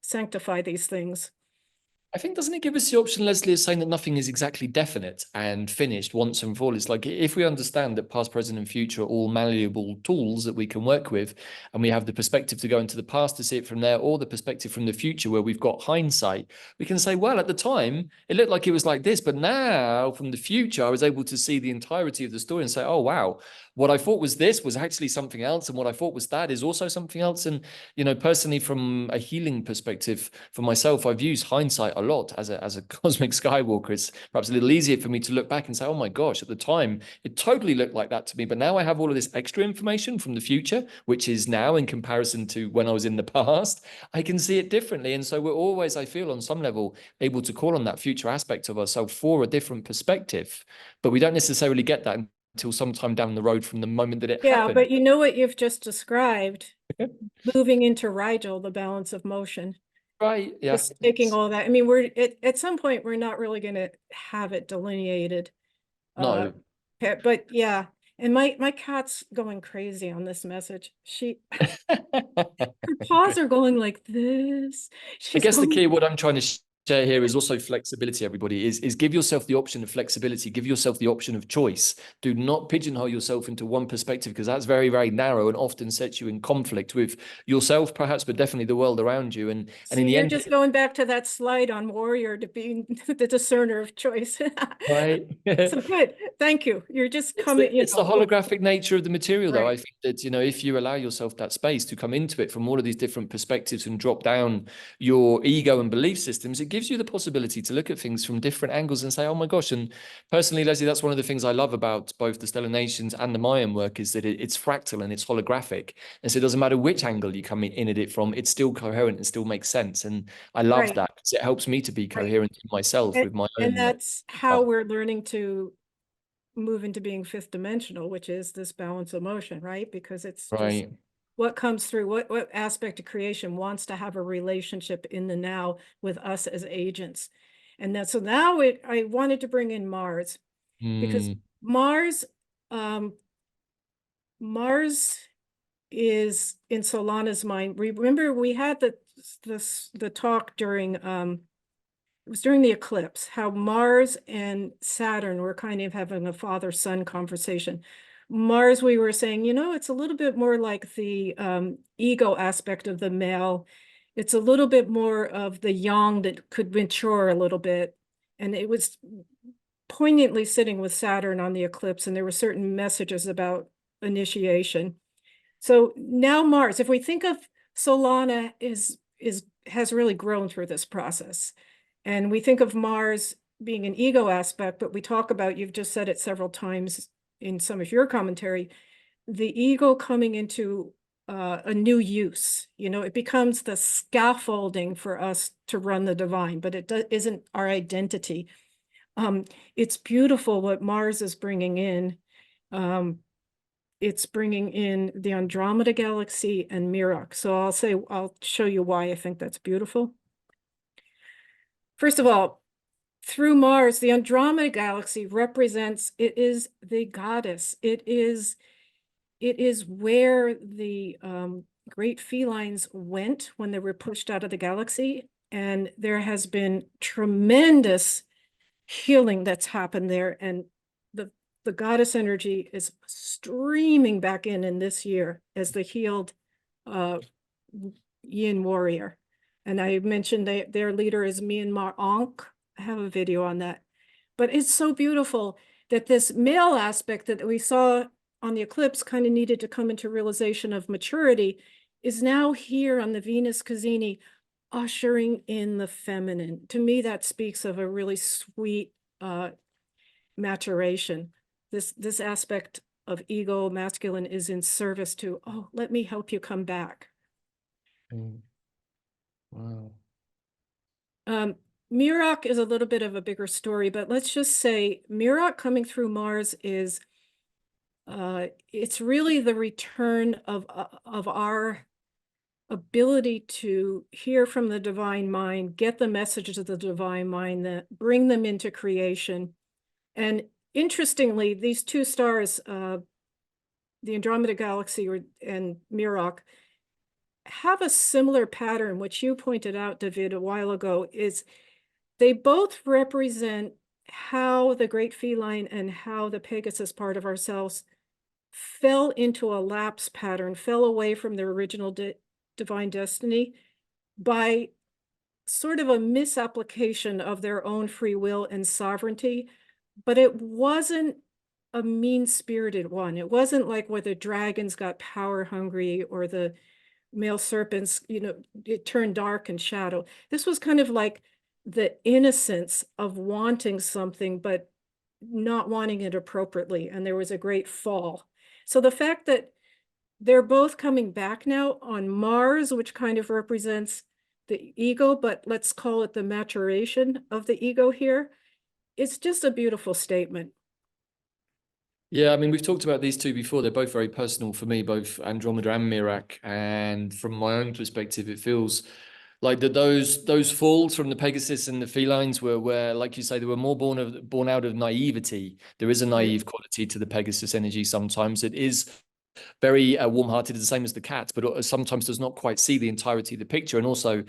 sanctify these things. I think, doesn't it give us the option, Leslie, of saying that nothing is exactly definite and finished once and for all? It's like, if we understand that past, present, and future are all malleable tools that we can work with, and we have the perspective to go into the past to see it from there, or the perspective from the future where we've got hindsight, we can say, well, at the time, it looked like it was like this, but now from the future, I was able to see the entirety of the story and say, oh, wow, what I thought was this was actually something else, and what I thought was that is also something else. And, you know, personally, from a healing perspective, for myself, I've used hindsight a lot as a cosmic Skywalker. It's perhaps a little easier for me to look back and say, oh my gosh, at the time, it totally looked like that to me. But now I have all of this extra information from the future, which is now in comparison to when I was in the past, I can see it differently. And so we're always, I feel, on some level, able to call on that future aspect of ourselves for a different perspective. But we don't necessarily get that until sometime down the road from the moment that it Yeah, happened. but you know what you've just described, moving into Rigel, the balance of motion. Right. Yeah. Just taking all that. I mean, we're at some point we're not really going to have it delineated. No. But yeah, and my cat's going crazy on this message. Her paws are going like this. I She's guess the going. key, what I'm trying to share here is also flexibility, everybody, is give yourself the option of flexibility, give yourself the option of choice. Do not pigeonhole yourself into one perspective, because that's very, very narrow and often sets you in conflict with yourself, perhaps, but definitely the world around you. And in See, the you're end, just going back to that slide on warrior to being the discerner of choice. right? So good. Thank you. You're just coming, It's the holographic nature of the material, though. right. I think that, you know, if you allow yourself that space to come into it from all of these different perspectives and drop down your ego and belief systems, it gives you the possibility to look at things from different angles and say, oh my gosh. And personally, Leslie, that's one of the things I love about both the Stellar Nations and the Mayan work, is that it's fractal and it's holographic. And so it doesn't matter which angle you come in at it from, it's still coherent and still makes sense. And I love Right. that, because it helps me to be Right. coherent in myself with my And own. that's how we're learning to move into being fifth dimensional, which is this balance of motion, right? Because it's just Right. what comes through, what aspect of creation wants to have a relationship in the now with us as agents. And that's, so now I wanted to bring in Mars, because Mars, Mars is in Solana's mind. Remember, we had the talk during it was during the eclipse, how Mars and Saturn were kind of having a father-son conversation. Mars, we were saying, you know, it's a little bit more like the ego aspect of the male. It's a little bit more of the yang that could mature a little bit. And it was poignantly sitting with Saturn on the eclipse, and there were certain messages about initiation. So now Mars, if we think of Solana has really grown through this process. And we think of Mars being an ego aspect, but we talk about, you've just said it several times in some of your commentary, the ego coming into a new use. You know, it becomes the scaffolding for us to run the divine, but it isn't our identity. It's beautiful what Mars is bringing in. It's bringing in the Andromeda Galaxy and Mirfak. So I'll show you why I think that's beautiful. First of all, through Mars, the Andromeda Galaxy represents, it is the goddess. It is where the great felines went when they were pushed out of the galaxy. And there has been tremendous healing that's happened there. And the goddess energy is streaming back in this year as the healed yin warrior. And I mentioned their leader is Myanmar Ankh. I have a video on that. But it's so beautiful that this male aspect that we saw on the eclipse kind of needed to come into realization of maturity is now here on the Venus Cazimi, ushering in the feminine. To me, that speaks of a really sweet maturation. This aspect of ego, masculine, is in service to, oh, let me help you come back. Wow. Mirfak is a little bit of a bigger story, but let's just say Mirfak coming through Mars is, it's really the return of our ability to hear from the divine mind, get the messages of the divine mind, that bring them into creation. And interestingly, these two stars, the Andromeda Galaxy and Mirfak, have a similar pattern, which you pointed out, Davyd, a while ago, is they both represent how the great feline and how the Pegasus part of ourselves fell into a lapse pattern, fell away from their original divine destiny by sort of a misapplication of their own free will and sovereignty. But it wasn't a mean-spirited one. It wasn't like where the dragons got power hungry or the male serpents, it turned dark and shadow. This was kind of like the innocence of wanting something, but not wanting it appropriately. And there was a great fall. So the fact that they're both coming back now on Mars, which kind of represents the ego, but let's call it the maturation of the ego here, it's just a beautiful statement. Yeah, I mean, we've talked about these two before. They're both very personal for me, both Andromeda and Mirfak. And from my own perspective, it feels like those falls from the Pegasus and the felines were where, like you say, they were more born out of naivety. There is a naive quality to the Pegasus energy sometimes. It is very warm-hearted, the same as the cat, but sometimes does not quite see the entirety of the picture, and also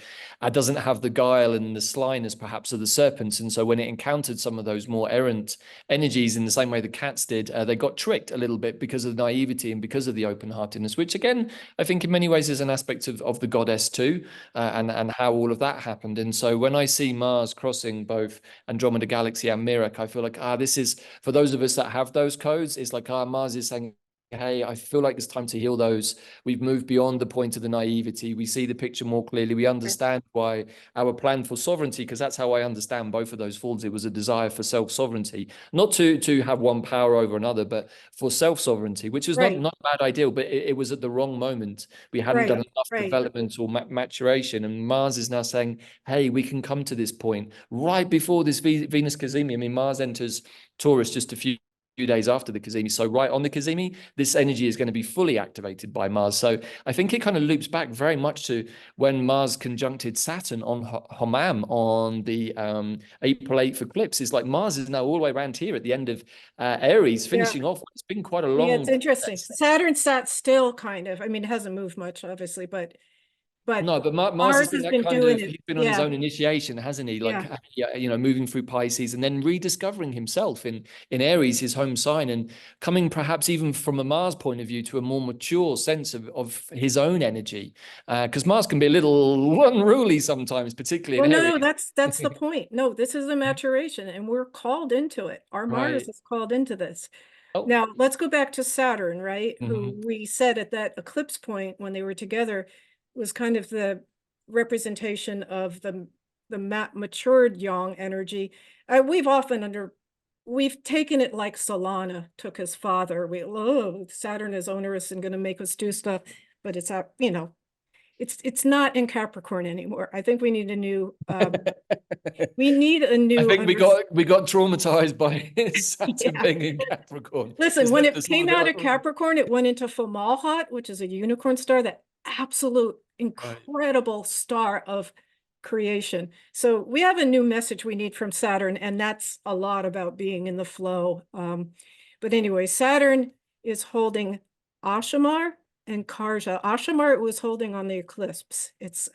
doesn't have the guile and the slyness perhaps of the serpents. And so when it encountered some of those more errant energies in the same way the cats did, they got tricked a little bit because of the naivety and because of the open-heartedness, which again I think in many ways is an aspect of the goddess too, and how all of that happened. And so when I see Mars crossing both Andromeda Galaxy and Mirror, I feel like this is, for those of us that have those codes, it's like Mars is saying, hey, I feel like it's time to heal those. We've moved beyond the point of the naivety. We see the picture more clearly. We understand why our plan for sovereignty, because that's how I understand both of those falls. It was a desire for self-sovereignty, not to have one power over another, but for self-sovereignty, which was not a bad ideal, but it was at the wrong moment. We hadn't done enough development or maturation. And Mars is now saying, hey, we can come to this point right before this Venus Cazimi. I mean, Mars enters Taurus just a few days after the Cazimi. So right on the Cazimi, this energy is going to be fully activated by Mars. So I think it kind of loops back very much to when Mars conjuncted Saturn on Hammam on the April 8th eclipse. It's like Mars is now all the way around here at the end of Aries, finishing off. It's been quite a long... Yeah, it's interesting. Saturn sat still kind of. I mean, it hasn't moved much, obviously, but no, but Mars has been that kind of, he's been on his own initiation, hasn't he? Like, moving through Pisces and then rediscovering himself in Aries, his home sign, and coming perhaps even from a Mars point of view to a more mature sense of his own energy. Because Mars can be a little unruly sometimes, particularly in Aries. No, that's the point. No, this is a maturation and we're called into it. Our Mars is called into this. Now, let's go back to Saturn, right? Who we said at that eclipse point when they were together was kind of the representation of the matured yang energy. We've taken it like Solana took his father. Saturn is onerous and going to make us do stuff, but it's it's not in Capricorn anymore. I think we need a new I think we got traumatized by Saturn being in Capricorn. Listen, when it came out of Capricorn, it went into Fomalhaut, which is a unicorn star, that absolute incredible star of creation. So we have a new message we need from Saturn, and that's a lot about being in the flow. But anyway, Saturn is holding Ashamar and Karja. Ashamar it was holding on the eclipse. It's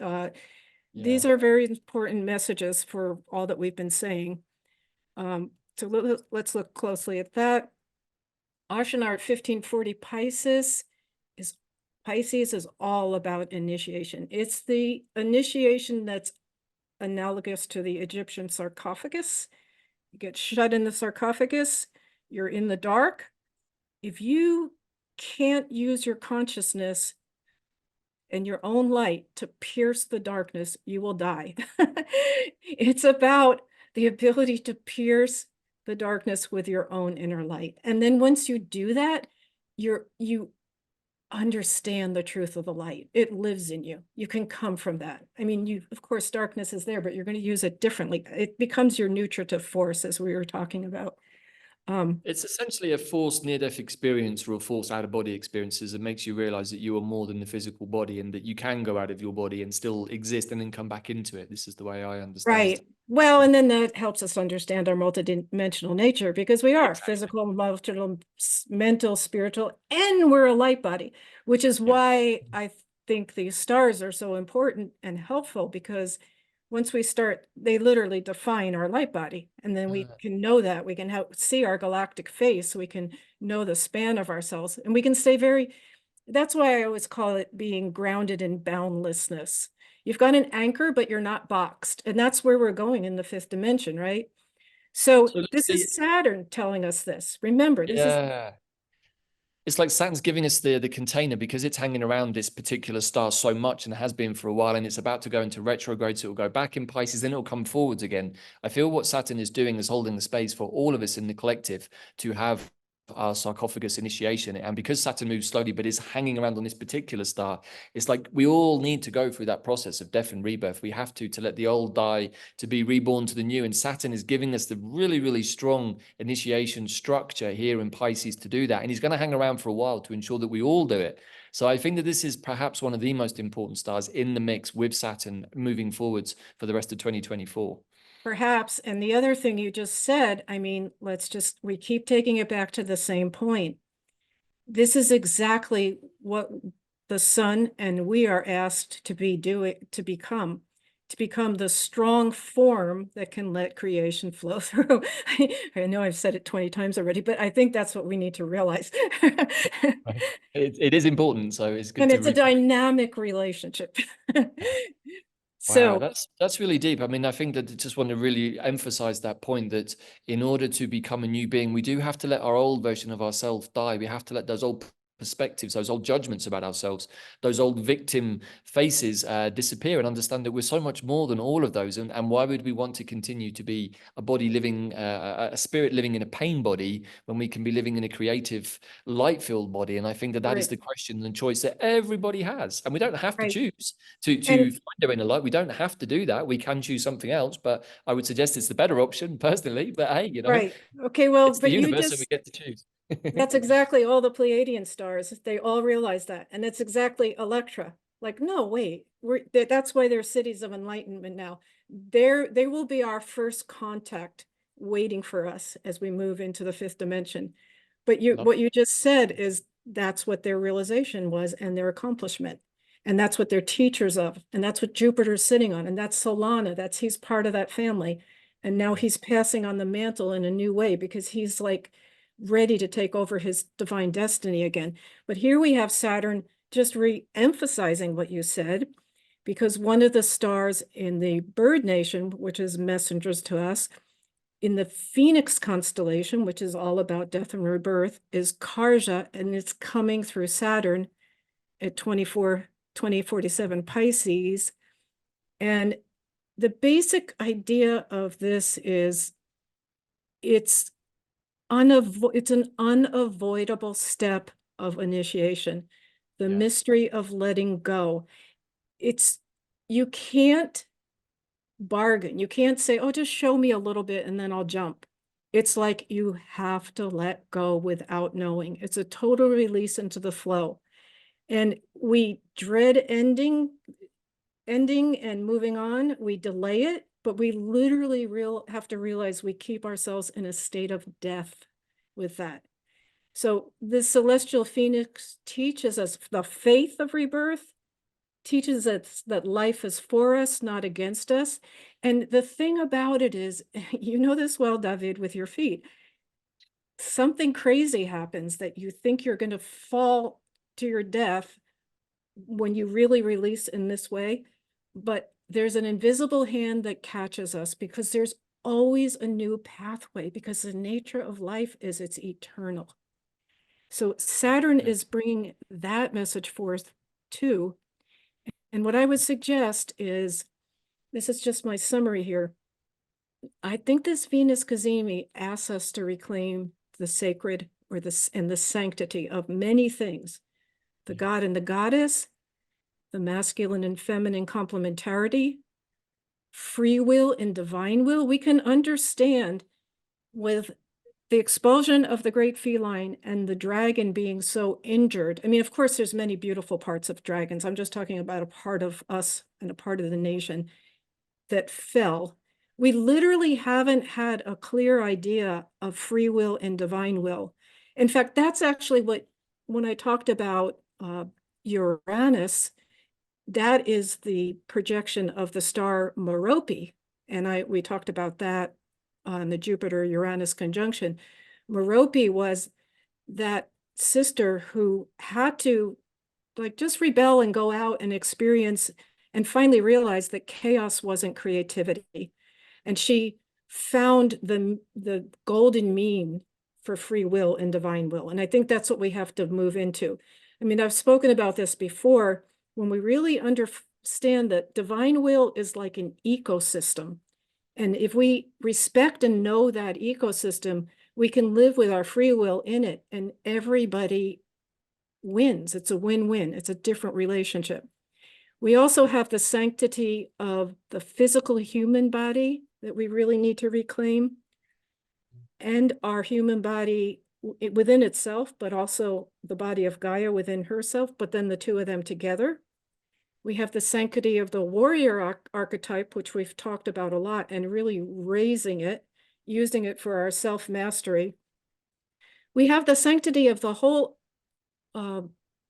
these are very important messages for all that we've been saying. So let's look closely at that. Ashamar at 1540 Pisces is all about initiation. It's the initiation that's analogous to the Egyptian sarcophagus. You get shut in the sarcophagus, you're in the dark. If you can't use your consciousness and your own light to pierce the darkness, you will die. It's about the ability to pierce the darkness with your own inner light. And then once you do that, you understand the truth of the light. It lives in you. You can come from that. I mean, of course, darkness is there, but you're going to use it differently. It becomes your nutritive force, as we were talking about. It's essentially a forced near-death experience or a forced out-of-body experiences that makes you realize that you are more than the physical body and that you can go out of your body and still exist and then come back into it. This is the way I understand it. Well, and then that helps us understand our multidimensional nature, because we are physical, mental, spiritual, and we're a light body, which is why I think these stars are so important and helpful, because once we start, they literally define our light body. And then we can know that. We can see our galactic face. We can know the span of ourselves. And we can stay very, that's why I always call it being grounded in boundlessness. You've got an anchor, but you're not boxed. And that's where we're going in the fifth dimension, right? So So this Leslie, is Saturn telling us this. Remember, this is yeah. It's like Saturn's giving us the container because it's hanging around this particular star so much and has been for a while, and it's about to go into retrograde, so it'll go back in Pisces, then it'll come forwards again. I feel what Saturn is doing is holding the space for all of us in the collective to have our sarcophagus initiation. And because Saturn moves slowly but is hanging around on this particular star, it's like we all need to go through that process of death and rebirth. We have to let the old die, to be reborn to the new. And Saturn is giving us the really, really strong initiation structure here in Pisces to do that. And he's going to hang around for a while to ensure that we all do it. So I think that this is perhaps one of the most important stars in the mix with Saturn moving forwards for the rest of 2024. perhaps. And the other thing you just said, I mean, we keep taking it back to the same point. This is exactly what the sun and we are asked to become the strong form that can let creation flow through. I know I've said it 20 times already, but I think that's what we need to realize. Right. It is important, so it's good And to it's a dynamic relationship. Wow, So that's really deep. I mean, I think that I just want to really emphasize that point that in order to become a new being, we do have to let our old version of ourselves die. We have to let those old perspectives, those old judgments about ourselves, those old victim faces disappear, and understand that we're so much more than all of those. And why would we want to continue to be a body living, a spirit living in a pain body when we can be living in a creative, light-filled body? And I think that is right, the question and choice that everybody has, and we don't have to right. choose to And find our inner light. We don't have to do that. We can choose something else, but I would suggest it's the better option personally. But hey, right. Okay, well, it's the but universe, so we get to choose. that's exactly all the Pleiadian stars. They all realize that. And it's exactly Electra. Like, no, wait, that's why they're cities of enlightenment now. They will be our first contact waiting for us as we move into the fifth dimension. But what you just said is that's what their realization was and their accomplishment. And that's what they're teachers of. And that's what Jupiter's sitting on. And that's Solana. He's part of that family. And now he's passing on the mantle in a new way because he's like ready to take over his divine destiny again. But here we have Saturn just re-emphasizing what you said, because one of the stars in the bird nation, which is messengers to us, in the Phoenix constellation, which is all about death and rebirth, is Karja, and it's coming through Saturn at 2047 Pisces. And the basic idea of this is it's an unavoidable step of initiation, the mystery of letting go. You can't bargain. You can't say, oh, just show me a little bit and then I'll jump. It's like you have to let go without knowing. It's a total release into the flow. And we dread ending and moving on. We delay it, but we literally have to realize we keep ourselves in a state of death with that. So this celestial phoenix teaches us the faith of rebirth, teaches us that life is for us, not against us. And the thing about it is, you know this well, David, with your feet, something crazy happens that you think you're going to fall to your death when you really release in this way. But there's an invisible hand that catches us because there's always a new pathway, because the nature of life is it's eternal. So Saturn is bringing that message forth too. And what I would suggest is, this is just my summary here. I think this Venus Cazimi asks us to reclaim the sacred and the sanctity of many things, the God and the goddess, the masculine and feminine complementarity, free will and divine will. We can understand with the expulsion of the great feline and the dragon being so injured. I mean, of course, there's many beautiful parts of dragons. I'm just talking about a part of us and a part of the nation that fell. We literally haven't had a clear idea of free will and divine will. In fact, that's actually when I talked about Uranus, that is the projection of the star Merope. And we talked about that on the Jupiter-Uranus conjunction. Merope was that sister who had to like just rebel and go out and experience and finally realize that chaos wasn't creativity. And she found the golden mean for free will and divine will. And I think that's what we have to move into. I mean, I've spoken about this before. When we really understand that divine will is like an ecosystem, and if we respect and know that ecosystem, we can live with our free will in it, and everybody wins. It's a win-win. It's a different relationship. We also have the sanctity of the physical human body that we really need to reclaim, and our human body within itself, but also the body of Gaia within herself, but then the two of them together. We have the sanctity of the warrior archetype, which we've talked about a lot, and really raising it, using it for our self-mastery. We have the sanctity of the whole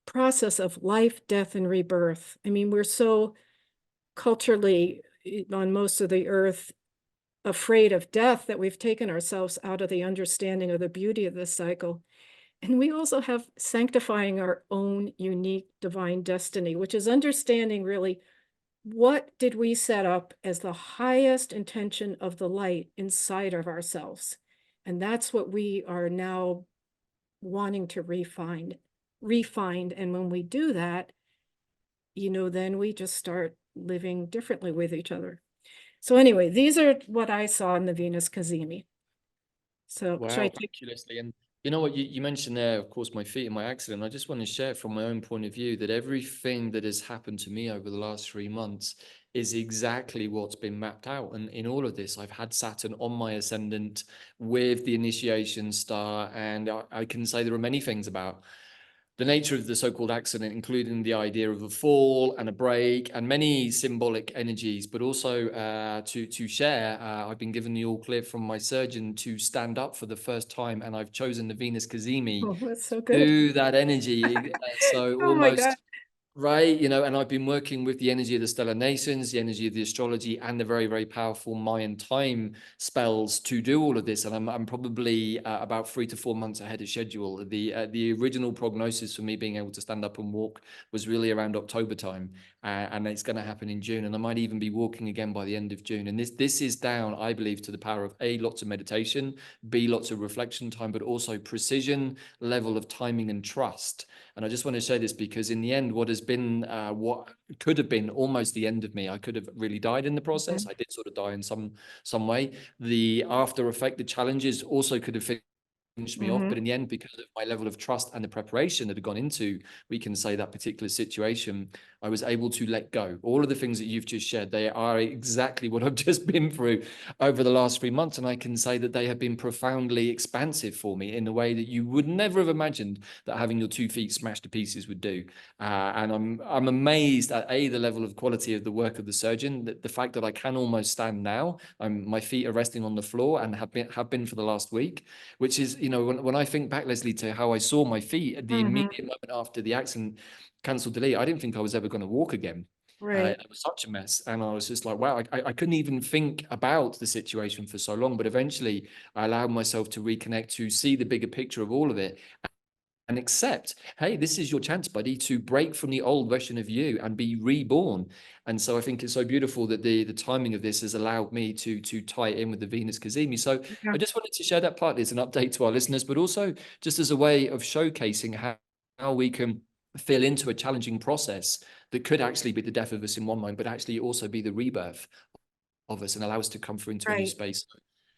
process of life, death, and rebirth. I mean, we're so culturally on most of the earth afraid of death that we've taken ourselves out of the understanding of the beauty of this cycle. And we also have sanctifying our own unique divine destiny, which is understanding really what did we set up as the highest intention of the light inside of ourselves. And that's what we are now wanting to refine. And when we do that, then we just start living differently with each other. So anyway, these are what I saw in the Venus Cazimi. So Wow, thank you, Leslie. And you know what, you mentioned there, of course, my feet and my accident. I just want to share from my own point of view that everything that has happened to me over the last 3 months is exactly what's been mapped out. And in all of this, I've had Saturn on my ascendant with the initiation star. And I can say there are many things about the nature of the so-called accident, including the idea of a fall and a break and many symbolic energies, but also to share, I've been given the all clear from my surgeon to stand up for the first time, and I've chosen the Venus Cazimi that's so to good. do that energy. So Oh my God. right, and I've been working with the energy of the stellar nations, the energy of the astrology, and the very, very powerful Mayan time spells to do all of this. And I'm probably about 3 to 4 months ahead of schedule. The original prognosis for me being able to stand up and walk was really around October time, and it's going to happen in June. And I might even be walking again by the end of June. And this is down, I believe, to the power of A, lots of meditation, B, lots of reflection time, but also precision, level of timing and trust. And I just want to say this because in the end, what has been, what could have been almost the end of me, I could have really died in the process. I did sort of die in some way. The after effect, the challenges also could have finished me off. But in the end, because of my level of trust and the preparation that had gone into, we can say, that particular situation, I was able to let go. All of the things that you've just shared, they are exactly what I've just been through over the last 3 months. And I can say that they have been profoundly expansive for me in a way that you would never have imagined that having your 2 feet smashed to pieces would do. And I'm amazed at the level of quality of the work of the surgeon, that the fact that I can almost stand now. My feet are resting on the floor and have been for the last week, which is, when I think back, Leslie, to how I saw my feet at the immediate moment after the accident, cancelled delete, I didn't think I was ever going to walk again. Right. It was such a mess. And I was just like, wow, I couldn't even think about the situation for so long. But eventually I allowed myself to reconnect, to see the bigger picture of all of it, and accept, hey, this is your chance, buddy, to break from the old version of you and be reborn. And so I think it's so beautiful that the timing of this has allowed me to tie it in with the Venus Cazimi. So Yeah. I just wanted to share that partly as an update to our listeners, but also just as a way of showcasing how we can feel into a challenging process that could actually be the death of us in one moment, but actually also be the rebirth of us and allow us to come through into a new space.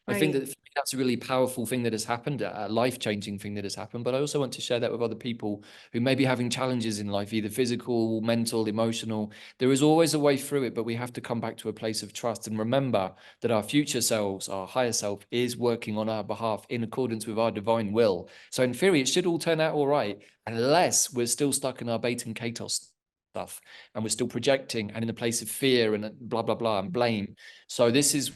I think that that's a really powerful thing that has happened, a life-changing thing that has happened. But I also want to share that with other people who may be having challenges in life, either physical, mental, emotional. There is always a way through it, but we have to come back to a place of trust and remember that our future selves, our higher self, is working on our behalf in accordance with our divine will. So in theory, it should all turn out all right, unless we're still stuck in our beta and Katos stuff and we're still projecting and in a place of fear and blah, blah, blah, and blame. So this is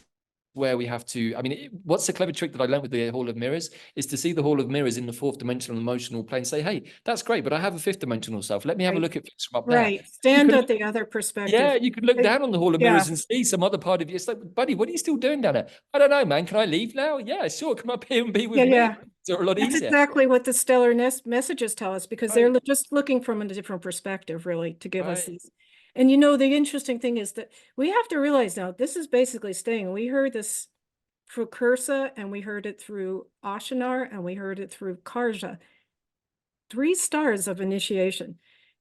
where we have to, I mean, what's the clever trick that I learned with the Hall of Mirrors is to see the Hall of Mirrors in the fourth dimensional emotional plane, say, hey, that's great, but I have a fifth dimensional self. Let me have a look at things from up there. Right. Stand at the other perspective. Yeah, you could look down on the Hall of Mirrors and see some other part of you. It's like, buddy, what are you still doing down there? I don't know, man. Can I leave now? Yeah, sure. Come up here and be with me. It's a lot That's easier. exactly what the stellar messages tell us, because they're just looking from a different perspective, really, to give us these. And you know, the interesting thing is that we have to realize now, this is basically staying. We heard this through Cursa, and we heard it through Ashinar, and we heard it through Karja. 3 stars of initiation.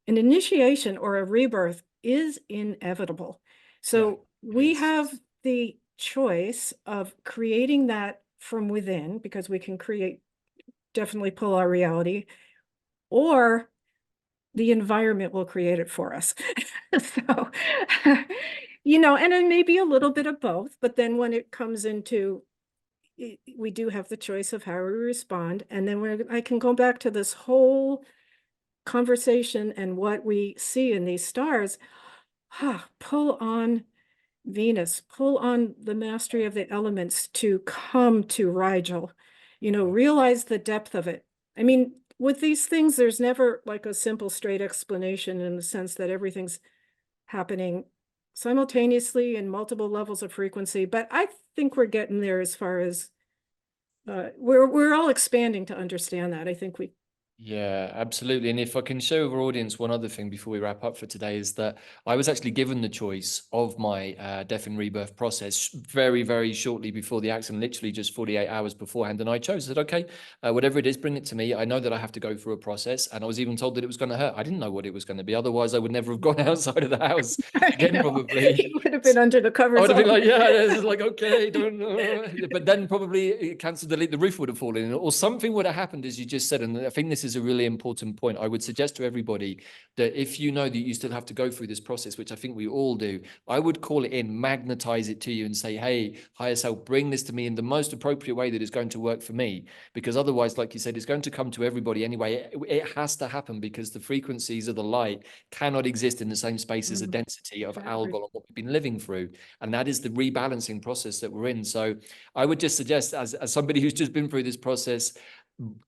An initiation or a rebirth is inevitable. So we have the choice of creating that from within, because we can definitely pull our reality, or the environment will create it for us. So, you know, and it may be a little bit of both, but then when it comes into, we do have the choice of how we respond. And then I can go back to this whole conversation and what we see in these stars. Pull on Venus, pull on the mastery of the elements to come to Rigel, you know, realize the depth of it. I mean, with these things, there's never like a simple, straight explanation, in the sense that everything's happening simultaneously in multiple levels of frequency. But I think we're getting there, as far as we're all expanding to understand that. I think we. Yeah, absolutely. And if I can show our audience one other thing before we wrap up for today, is that I was actually given the choice of my death and rebirth process very, very shortly before the accident, literally just 48 hours beforehand. And I chose, I said, okay, whatever it is, bring it to me. I know that I have to go through a process. And I was even told that it was going to hurt. I didn't know what it was going to be. Otherwise, I would never have gone outside of the house again, probably. You would have been under the covers. I would have been like, yeah, it's like, okay, don't know. But then probably cancelled the roof would have fallen in, or something would have happened, as you just said. And I think this is a really important point. I would suggest to everybody that if you know that you still have to go through this process, which I think we all do, I would call it in, magnetize it to you and say, hey, higher self, bring this to me in the most appropriate way that is going to work for me. Because otherwise, like you said, it's going to come to everybody anyway. It has to happen, because the frequencies of the light cannot exist in the same space as the density of algol of what we've been living through. And that is the rebalancing process that we're in. So I would just suggest, as somebody who's just been through this process,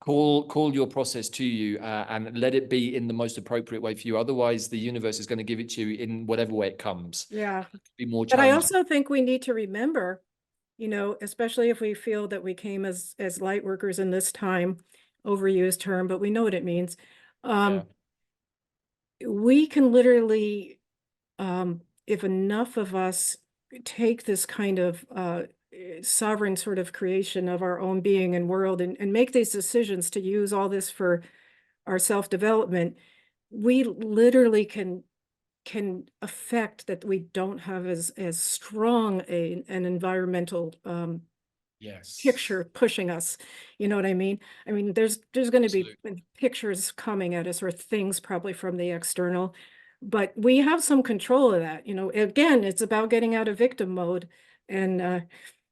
call your process to you and let it be in the most appropriate way for you. Otherwise, the universe is going to give it to you in whatever way it comes. Yeah. Be more but I challenging. also think we need to remember, you know, especially if we feel that we came as light workers in this time, overused term, but we know what it means. We can literally, if enough of us take this kind of sovereign sort of creation of our own being and world, and make these decisions to use all this for our self-development, we literally can affect that we don't have as strong an environmental picture pushing us. You know what I mean? I mean, there's going to be pictures coming at us, or things probably from the external, but we have some control of that. You know, again, it's about getting out of victim mode. And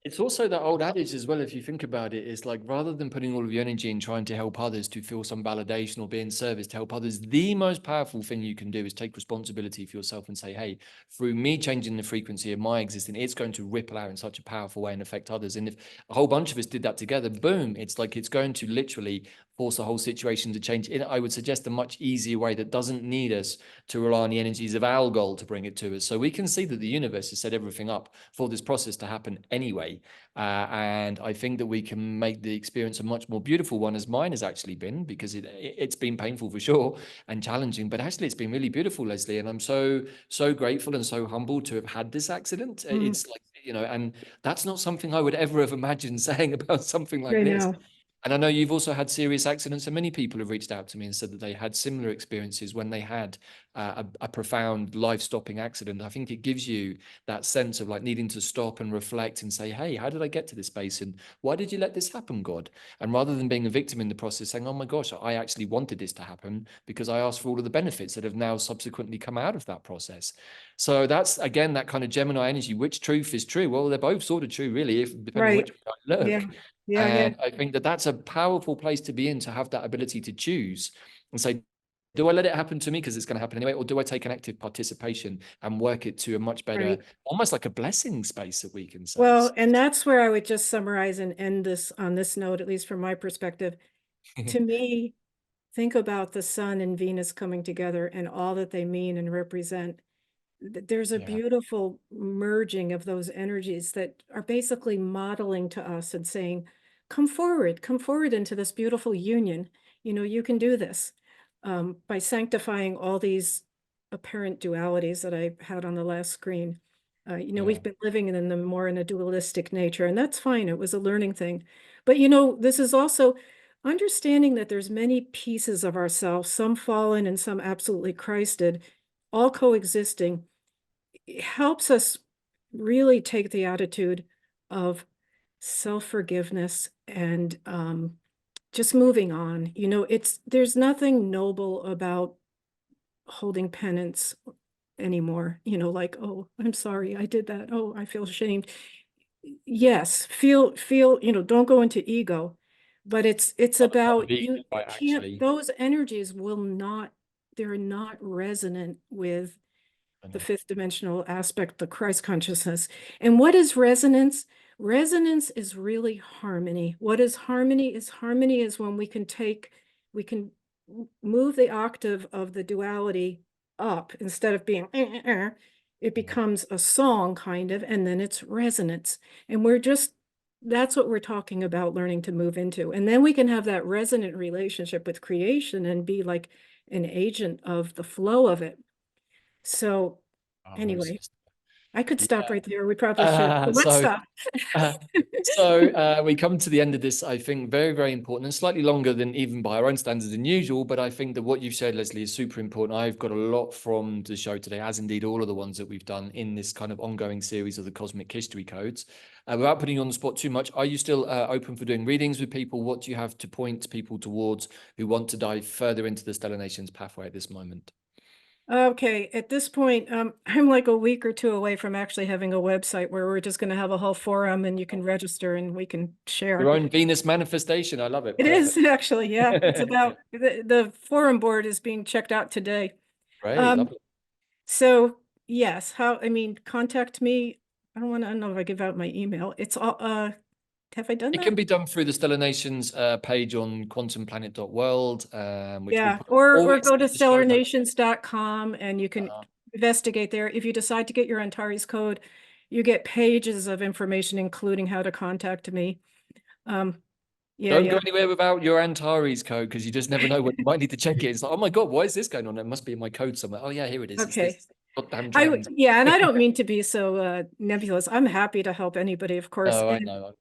it's also that old adage as well, if you think about it, is like, rather than putting all of your energy in trying to help others, to feel some validation or be in service to help others, the most powerful thing you can do is take responsibility for yourself and say, hey, through me changing the frequency of my existence, it's going to ripple out in such a powerful way and affect others. And if a whole bunch of us did that together, boom, it's like it's going to literally force the whole situation to change. I would suggest a much easier way that doesn't need us to rely on the energies of algol to bring it to us. So we can see that the universe has set everything up for this process to happen anyway. And I think that we can make the experience a much more beautiful one, as mine has actually been, because it's been painful for sure and challenging, but actually it's been really beautiful, Leslie. And I'm so grateful and so humbled to have had this accident. It's like, you know, and that's not something I would ever have imagined saying about something like this. And I know you've also had serious accidents, and many people have reached out to me and said that they had similar experiences when they had a profound life-stopping accident. I think it gives you that sense of like needing to stop and reflect and say, hey, how did I get to this space? And why did you let this happen, God? And rather than being a victim in the process, saying, oh my gosh, I actually wanted this to happen because I asked for all of the benefits that have now subsequently come out of that process. So that's, again, that kind of Gemini energy. Which truth is true? Well, they're both sort of true, really, depending on which way I look. And I think that that's a powerful place to be in, to have that ability to choose and say, Do I let it happen to me because it's going to happen anyway, or do I take an active participation and work it to a much better, Right. almost like a blessing space that we can say? Well, and that's where I would just summarize and end this on this note, at least from my perspective. To me, think about the sun and Venus coming together and all that they mean and represent. There's a Yeah, beautiful merging of those energies that are basically modeling to us and saying, come forward into this beautiful union. You know, you can do this, by sanctifying all these apparent dualities that I had on the last screen. You know, yeah. we've been living in them more in a dualistic nature, and that's fine. It was a learning thing. But, you know, this is also understanding that there's many pieces of ourselves, some fallen and some absolutely Christed, all coexisting. It helps us really take the attitude of self-forgiveness and just moving on. You know, there's nothing noble about holding penance anymore. You know, like, oh, I'm sorry, I did that. Oh, I feel ashamed. Yes, feel, you know, don't go into ego, but it's Not about the you right, can't, actually. those energies will not, they're not resonant with I the know. fifth dimensional aspect, the Christ consciousness. And what is resonance? Resonance is really harmony. What is harmony? Harmony is when we can move the octave of the duality up instead of being, it Yeah. becomes a song kind of, and then it's resonance. And that's what we're talking about learning to move into. And then we can have that resonant relationship with creation and be like an agent of the flow of it. So anyway, Most. I could Yeah. stop right there. We probably should, but let's So stop. Uh, so we come to the end of this, I think, very, very important and slightly longer than even by our own standards than usual. But I think that what you've shared, Leslie, is super important. I've got a lot from the show today, as indeed all of the ones that we've done in this kind of ongoing series of the Cosmic History Codes. Without putting you on the spot too much, are you still open for doing readings with people? What do you have to point people towards who want to dive further into the Stellar Nations pathway at this moment? Okay, at this point, I'm like a week or two away from actually having a website where we're just going to have a whole forum and you can register and we can share. Your own Venus manifestation. I love it. It is Perfect. actually, yeah. It's about the forum board is being checked out today. Great. Um, Lovely. so yes, I mean, contact me. I don't know if I give out my email. It's all, have I done It can that? be done through the Stellar Nations page on quantumplanet.world, which we'll Yeah, put or always go in to the show notes. stellarnations.com and you can Uh, investigate there. If you decide to get your Antares code, you get pages of information, including how to contact me. Um, yeah, don't go yeah. anywhere without your Antares code because you just never know when you might need to check it. It's like, oh my God, why is this going on? It must be in my code somewhere. Oh yeah, here it is. It's Okay. this goddamn trend. Yeah, and I don't mean to be so nebulous. I'm happy to help anybody, of course. Oh, I know.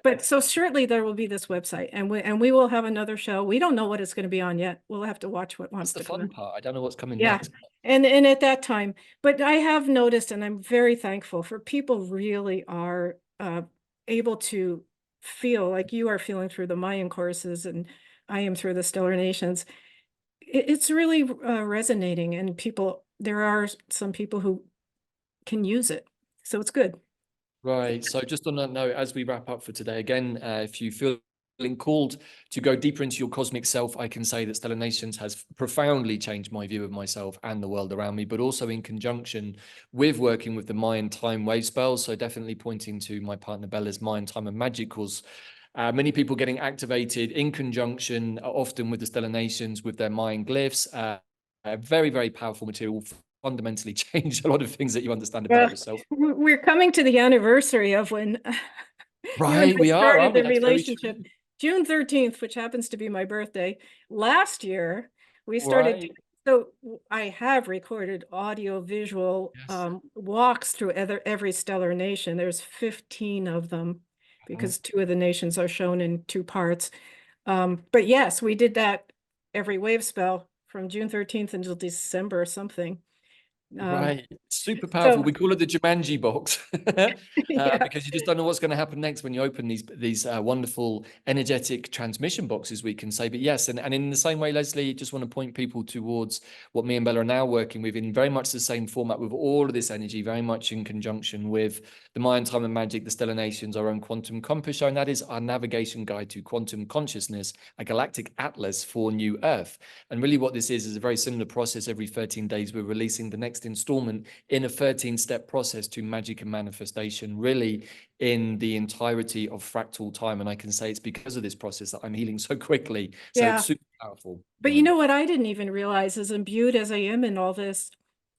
But so shortly there will be this website and we will have another show. We don't know what it's going to be on yet. We'll have to watch what That's wants the to come fun in. part. I don't know what's coming Yeah. next. And at that time, but I have noticed, and I'm very thankful for people really are able to feel like you are feeling through the Mayan courses and I am through the Stellar Nations. It's really resonating and there are some people who can use it. So it's good. Right. So just on that note, as we wrap up for today, again, if you feel called to go deeper into your cosmic self, I can say that Stellar Nations has profoundly changed my view of myself and the world around me, but also in conjunction with working with the Mayan time wave spells. So definitely pointing to my partner Bella's Mayan time and magic course. Many people getting activated in conjunction, often with the Stellar Nations, with their Mayan glyphs. Very, very powerful material. Fundamentally change a lot of things that you understand about Well, yourself. we're coming to the anniversary of when you and Right, I we are, started aren't we? the That's very relationship. true. June 13th, which happens to be my birthday. Last year, we started. Right. So I have recorded audio visual Yes. walks through every stellar nation. There's 15 of them Mhm. because 2 of the nations are shown in 2 parts. But yes, we did that every wave spell from June 13th until December or something. Right. Super powerful. So We call it the Jumanji box yeah, because you just don't know what's going to happen next when you open these wonderful energetic transmission boxes, we can say. But yes, and in the same way, Leslie, just want to point people towards what me and Bella are now working with in very much the same format with all of this energy, very much in conjunction with the Mind, Time and Magic, the Stellar Nations, our own Quantum Compass show. And that is our navigation guide to quantum consciousness, a galactic atlas for New Earth. And really what this is a very similar process. Every 13 days, we're releasing the next installment in a 13-step process to magic and manifestation, really in the entirety of fractal time. And I can say it's because of this process that I'm healing so quickly. So it's yeah. super powerful. But you know what I didn't even realize, as imbued as I am in all this,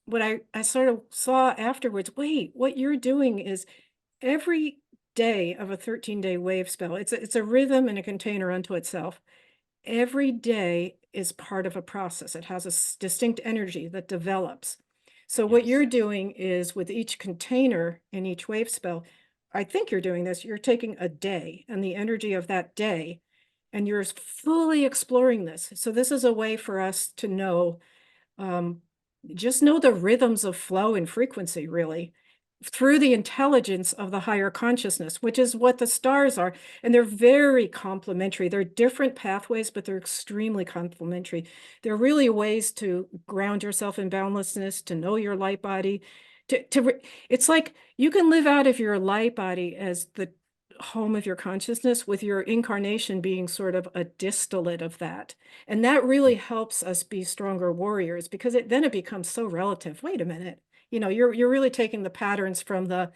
what I sort of saw afterwards, wait, what you're doing is every day of a 13-day wave spell, it's a rhythm and a container unto itself. Every day is part of a process. It has a distinct energy that develops. So what Yes. you're doing is, with each container in each wave spell, I think you're doing this, you're taking a day and the energy of that day, and you're fully exploring this. So this is a way for us to know, um, just know the rhythms of flow and frequency, really, through the intelligence of the higher consciousness, which is what the stars are. And they're very complementary. They're different pathways, but they're extremely complementary. They're really ways to ground yourself in boundlessness, to know your light body. It's like you can live out of your light body as the home of your consciousness, with your incarnation being sort of a distillate of that. And that really helps us be stronger warriors, because then it becomes so relative. Wait a minute. You're really taking the patterns from the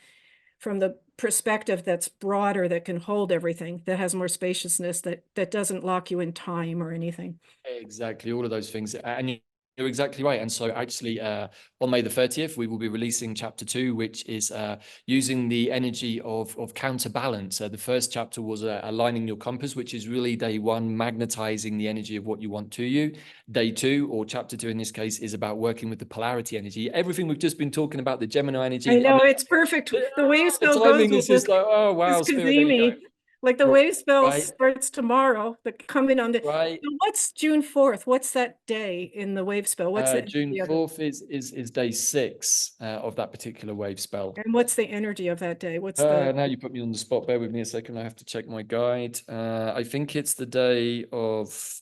perspective that's broader, that can hold everything, that has more spaciousness, that doesn't lock you in time or anything. Exactly, all of those things. And you're exactly right. And so actually on May the 30th, we will be releasing chapter 2, which is using the energy of counterbalance. The first chapter was aligning your compass, which is really day 1, magnetizing the energy of what you want to you. Day 2, or chapter 2 in this case, is about working with the polarity energy. Everything we've just been talking about, the Gemini I energy. I know, mean, it's perfect. The wave the spell goes timing with is just like, oh, wow, this spirit, there you go. Cazimi. Like the wave spell Right, starts tomorrow, the coming on the. right. So what's June 4th? What's that day in the wave spell? What's the June energy of it? 4th is day 6 of that particular wave spell. And what's the energy of that day? What's the Now you put me on the spot. Bear with me a second. I have to check my guide. I think it's the day of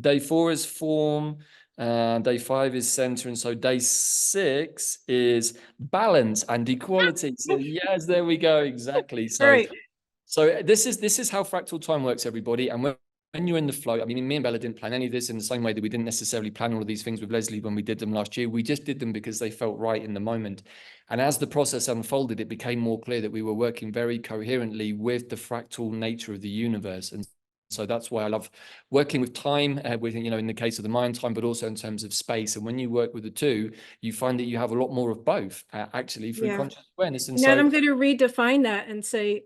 day 4 is form, day 5 is center, and so day 6 is balance and equality. So yes, there we go. Exactly. all So right? this is how fractal time works, everybody. And when you're in the flow, I mean, me and Bella didn't plan any of this in the same way that we didn't necessarily plan all of these things with Leslie when we did them last year. We just did them because they felt right in the moment. And as the process unfolded, it became more clear that we were working very coherently with the fractal nature of the universe. And so that's why I love working with time, with, in the case of the mind time, but also in terms of space. And when you work with the two, you find that you have a lot more of both, actually, through Yeah. conscious awareness. And Now so I'm going to redefine that and say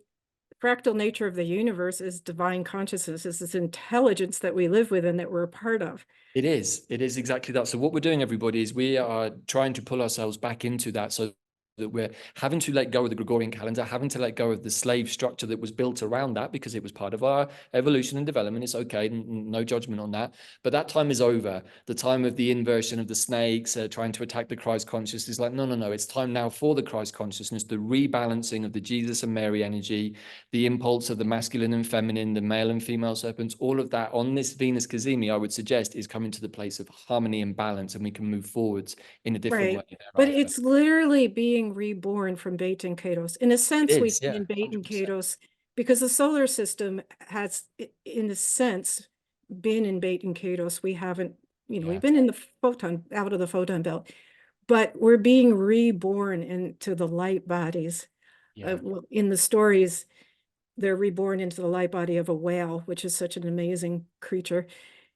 fractal nature of the universe is divine consciousness, is this intelligence that we live with and that we're a part of. it is exactly that. So what we're doing, everybody, is we are trying to pull ourselves back into that, so that we're having to let go of the Gregorian calendar, having to let go of the slave structure that was built around that, because it was part of our evolution and development. It's okay, no judgment on that. But that time is over. The time of the inversion of the snakes trying to attack the Christ consciousness is like, no. It's time now for the Christ consciousness, the rebalancing of the Jesus and Mary energy, the impulse of the masculine and feminine, the male and female serpents, all of that on this Venus Cazimi, I would suggest, is coming to the place of harmony and balance, and we can move forwards in a different way Right. But thereafter. it's literally being reborn from Bait and Kados. In a sense, It we've is, been yeah, in Bait and 100%. Kados because the solar system has, in a sense, been in Bait and Kados. We haven't, we've Yeah, been in the out of the photon belt, but we're being reborn into the light bodies. yeah. Well, in the stories, they're reborn into the light body of a whale, which is such an amazing creature.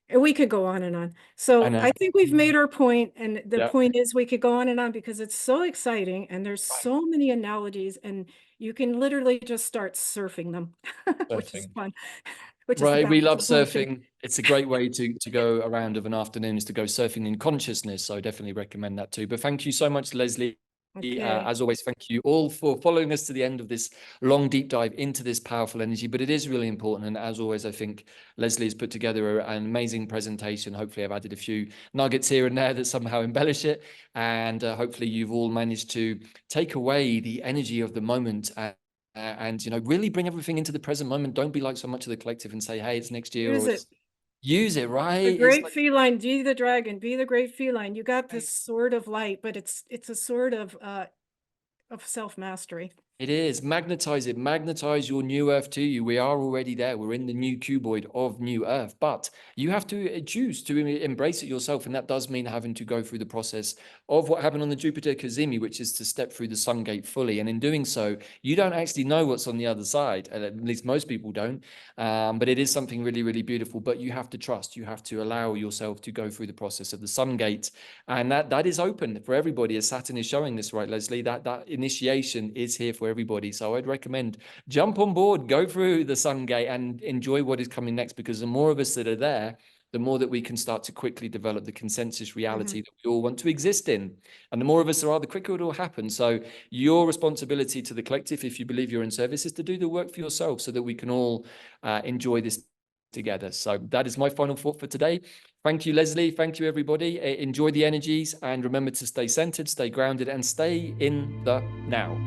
And we could go on and on. I So know. I think we've made our point, and the Yeah. point is we could go on and on because it's so exciting and there's Right. so many analogies, and you can literally just start surfing them, which is Surfing. fun, which is Right. about We love the whole thing. surfing. It's a great way to go around of an afternoon, is to go surfing in consciousness. So I definitely recommend that too. But thank you so much, Leslie. Okay. As always, thank you all for following us to the end of this long deep dive into this powerful energy, but it is really important. And as always, I think Leslie has put together an amazing presentation. Hopefully I've added a few nuggets here and there that somehow embellish it. And hopefully you've all managed to take away the energy of the moment and, you know, really bring everything into the present moment. Don't be like so much of the collective and say, hey, it's next year. Use Or it. use it, right? The It's great like, feline, be the dragon, be the great feline. You got this sword of light, but it's a sword of self-mastery. it is. Magnetize it. Magnetize your new Earth to you. We are already there. We're in the new cuboid of new Earth, but you have to choose to embrace it yourself. And that does mean having to go through the process of what happened on the Jupiter Cazimi, which is to step through the sun gate fully. And in doing so, you don't actually know what's on the other side. At least most people don't. But it is something really, really beautiful. But you have to trust. You have to allow yourself to go through the process of the sun gate. And that is open for everybody, as Saturn is showing this, right, Leslie? That initiation is here for everybody. So I'd recommend jump on board, go through the sun gate and enjoy what is coming next, because the more of us that are there, the more that we can start to quickly develop the consensus reality that we all want to exist in. And the more of us there are, the quicker it will happen. So your responsibility to the collective, if you believe you're in service, is to do the work for yourself so that we can all enjoy this together. So that is my final thought for today. Thank you, Leslie. Thank you, everybody. Enjoy the energies and remember to stay centered, stay grounded, and stay in the now.